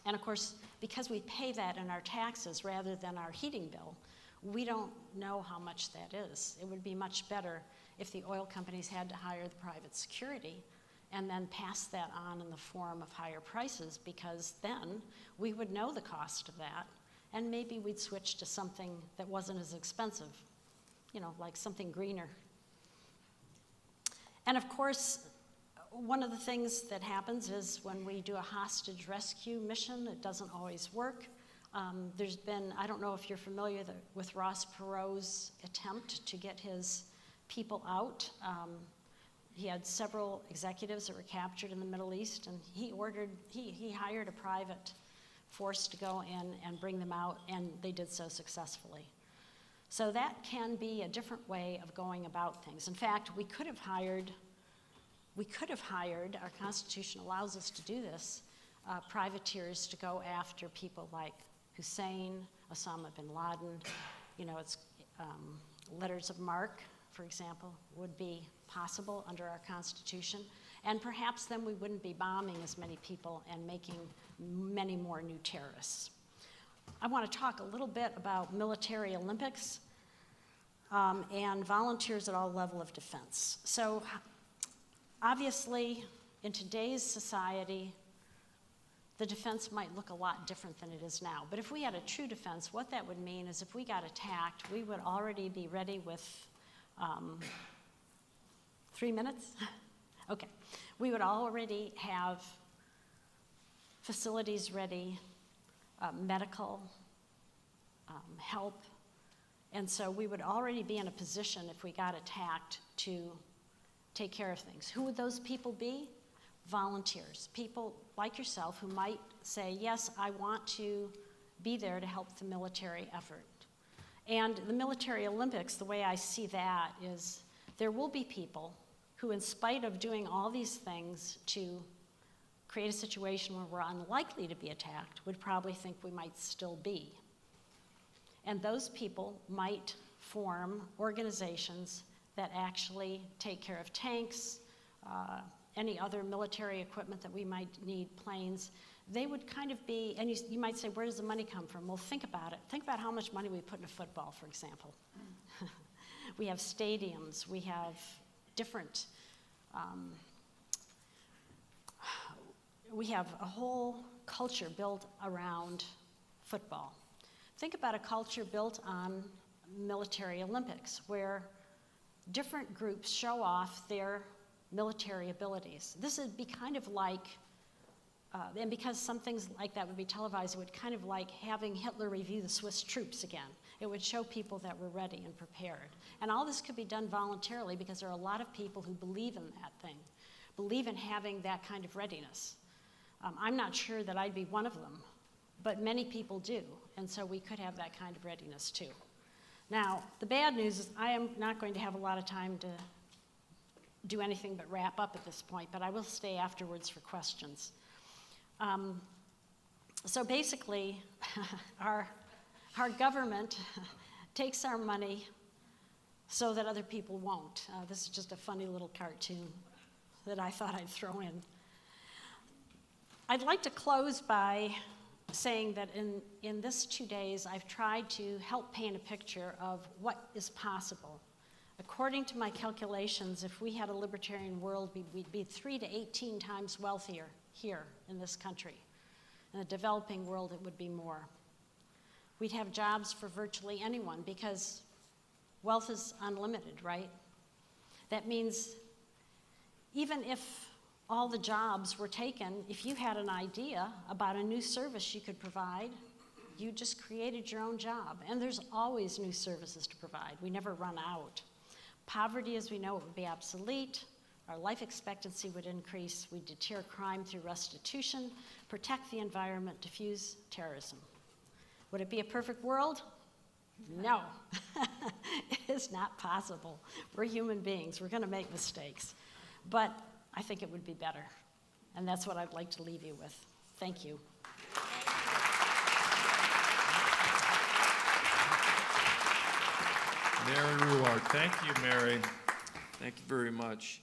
And of course, because we pay that in our taxes rather than our heating bill, we don't know how much that is. It would be much better if the oil companies had to hire the private security and then pass that on in the form of higher prices, because then we would know the cost of that, and maybe we'd switch to something that wasn't as expensive, you know, like something greener. And of course, one of the things that happens is when we do a hostage rescue mission, it doesn't always work. There's been, I don't know if you're familiar with Ross Perot's attempt to get his people out. he had several executives that were captured in the Middle East, and he hired a private force to go in and bring them out, and they did so successfully. So that can be a different way of going about things. In fact, we could have hired, our Constitution allows us to do this, privateers to go after people like Hussein, Osama bin Laden. You know, it's letters of marque, for example, would be possible under our Constitution. And perhaps then we wouldn't be bombing as many people and making many more new terrorists. I want to talk a little bit about military Olympics and volunteers at all levels of defense. So obviously, in today's society, the defense might look a lot different than it is now. But if we had a true defense, what that would mean is if we got attacked, we would already be ready with 3 minutes? Okay. We would already have facilities ready, medical help, and so we would already be in a position if we got attacked to take care of things. Who would those people be? Volunteers, people like yourself who might say, yes, I want to be there to help the military effort. And the military Olympics, the way I see that is there will be people who, in spite of doing all these things to create a situation where we're unlikely to be attacked, would probably think we might still be. And those people might form organizations that actually take care of tanks, any other military equipment that we might need, planes. They would kind of be, and you might say, where does the money come from? Well, think about it. Think about how much money we put into football, for example. We have stadiums, we have different, we have a whole culture built around football. Think about a culture built on military Olympics, where different groups show off their military abilities. This would be kind of like, and because some things like that would be televised, it would kind of like having Hitler review the Swiss troops again. It would show people that were ready and prepared. And all this could be done voluntarily because there are a lot of people who believe in that thing, believe in having that kind of readiness. I'm not sure that I'd be one of them, but many people do, and so we could have that kind of readiness too. Now, the bad news is I am not going to have a lot of time to do anything but wrap up at this point, but I will stay afterwards for questions. So basically, our government takes our money so that other people won't. This is just a funny little cartoon that I thought I'd throw in. I'd like to close by saying that in this 2 days, I've tried to help paint a picture of what is possible. According to my calculations, if we had a libertarian world, we'd be 3 to 18 times wealthier here in this country. In the developing world, it would be more. We'd have jobs for virtually anyone because wealth is unlimited, right? That means even if all the jobs were taken, if you had an idea about a new service you could provide, you just created your own job. And there's always new services to provide. We never run out. Poverty, as we know it, would be obsolete. Our life expectancy would increase. We'd deter crime through restitution, protect the environment, diffuse terrorism. Would it be a perfect world? No. It is not possible. We're human beings. We're going to make mistakes. But I think it would be better. And that's what I'd like to leave you with. Thank you. Mary Ruwart. Thank you, Mary. Thank you very much.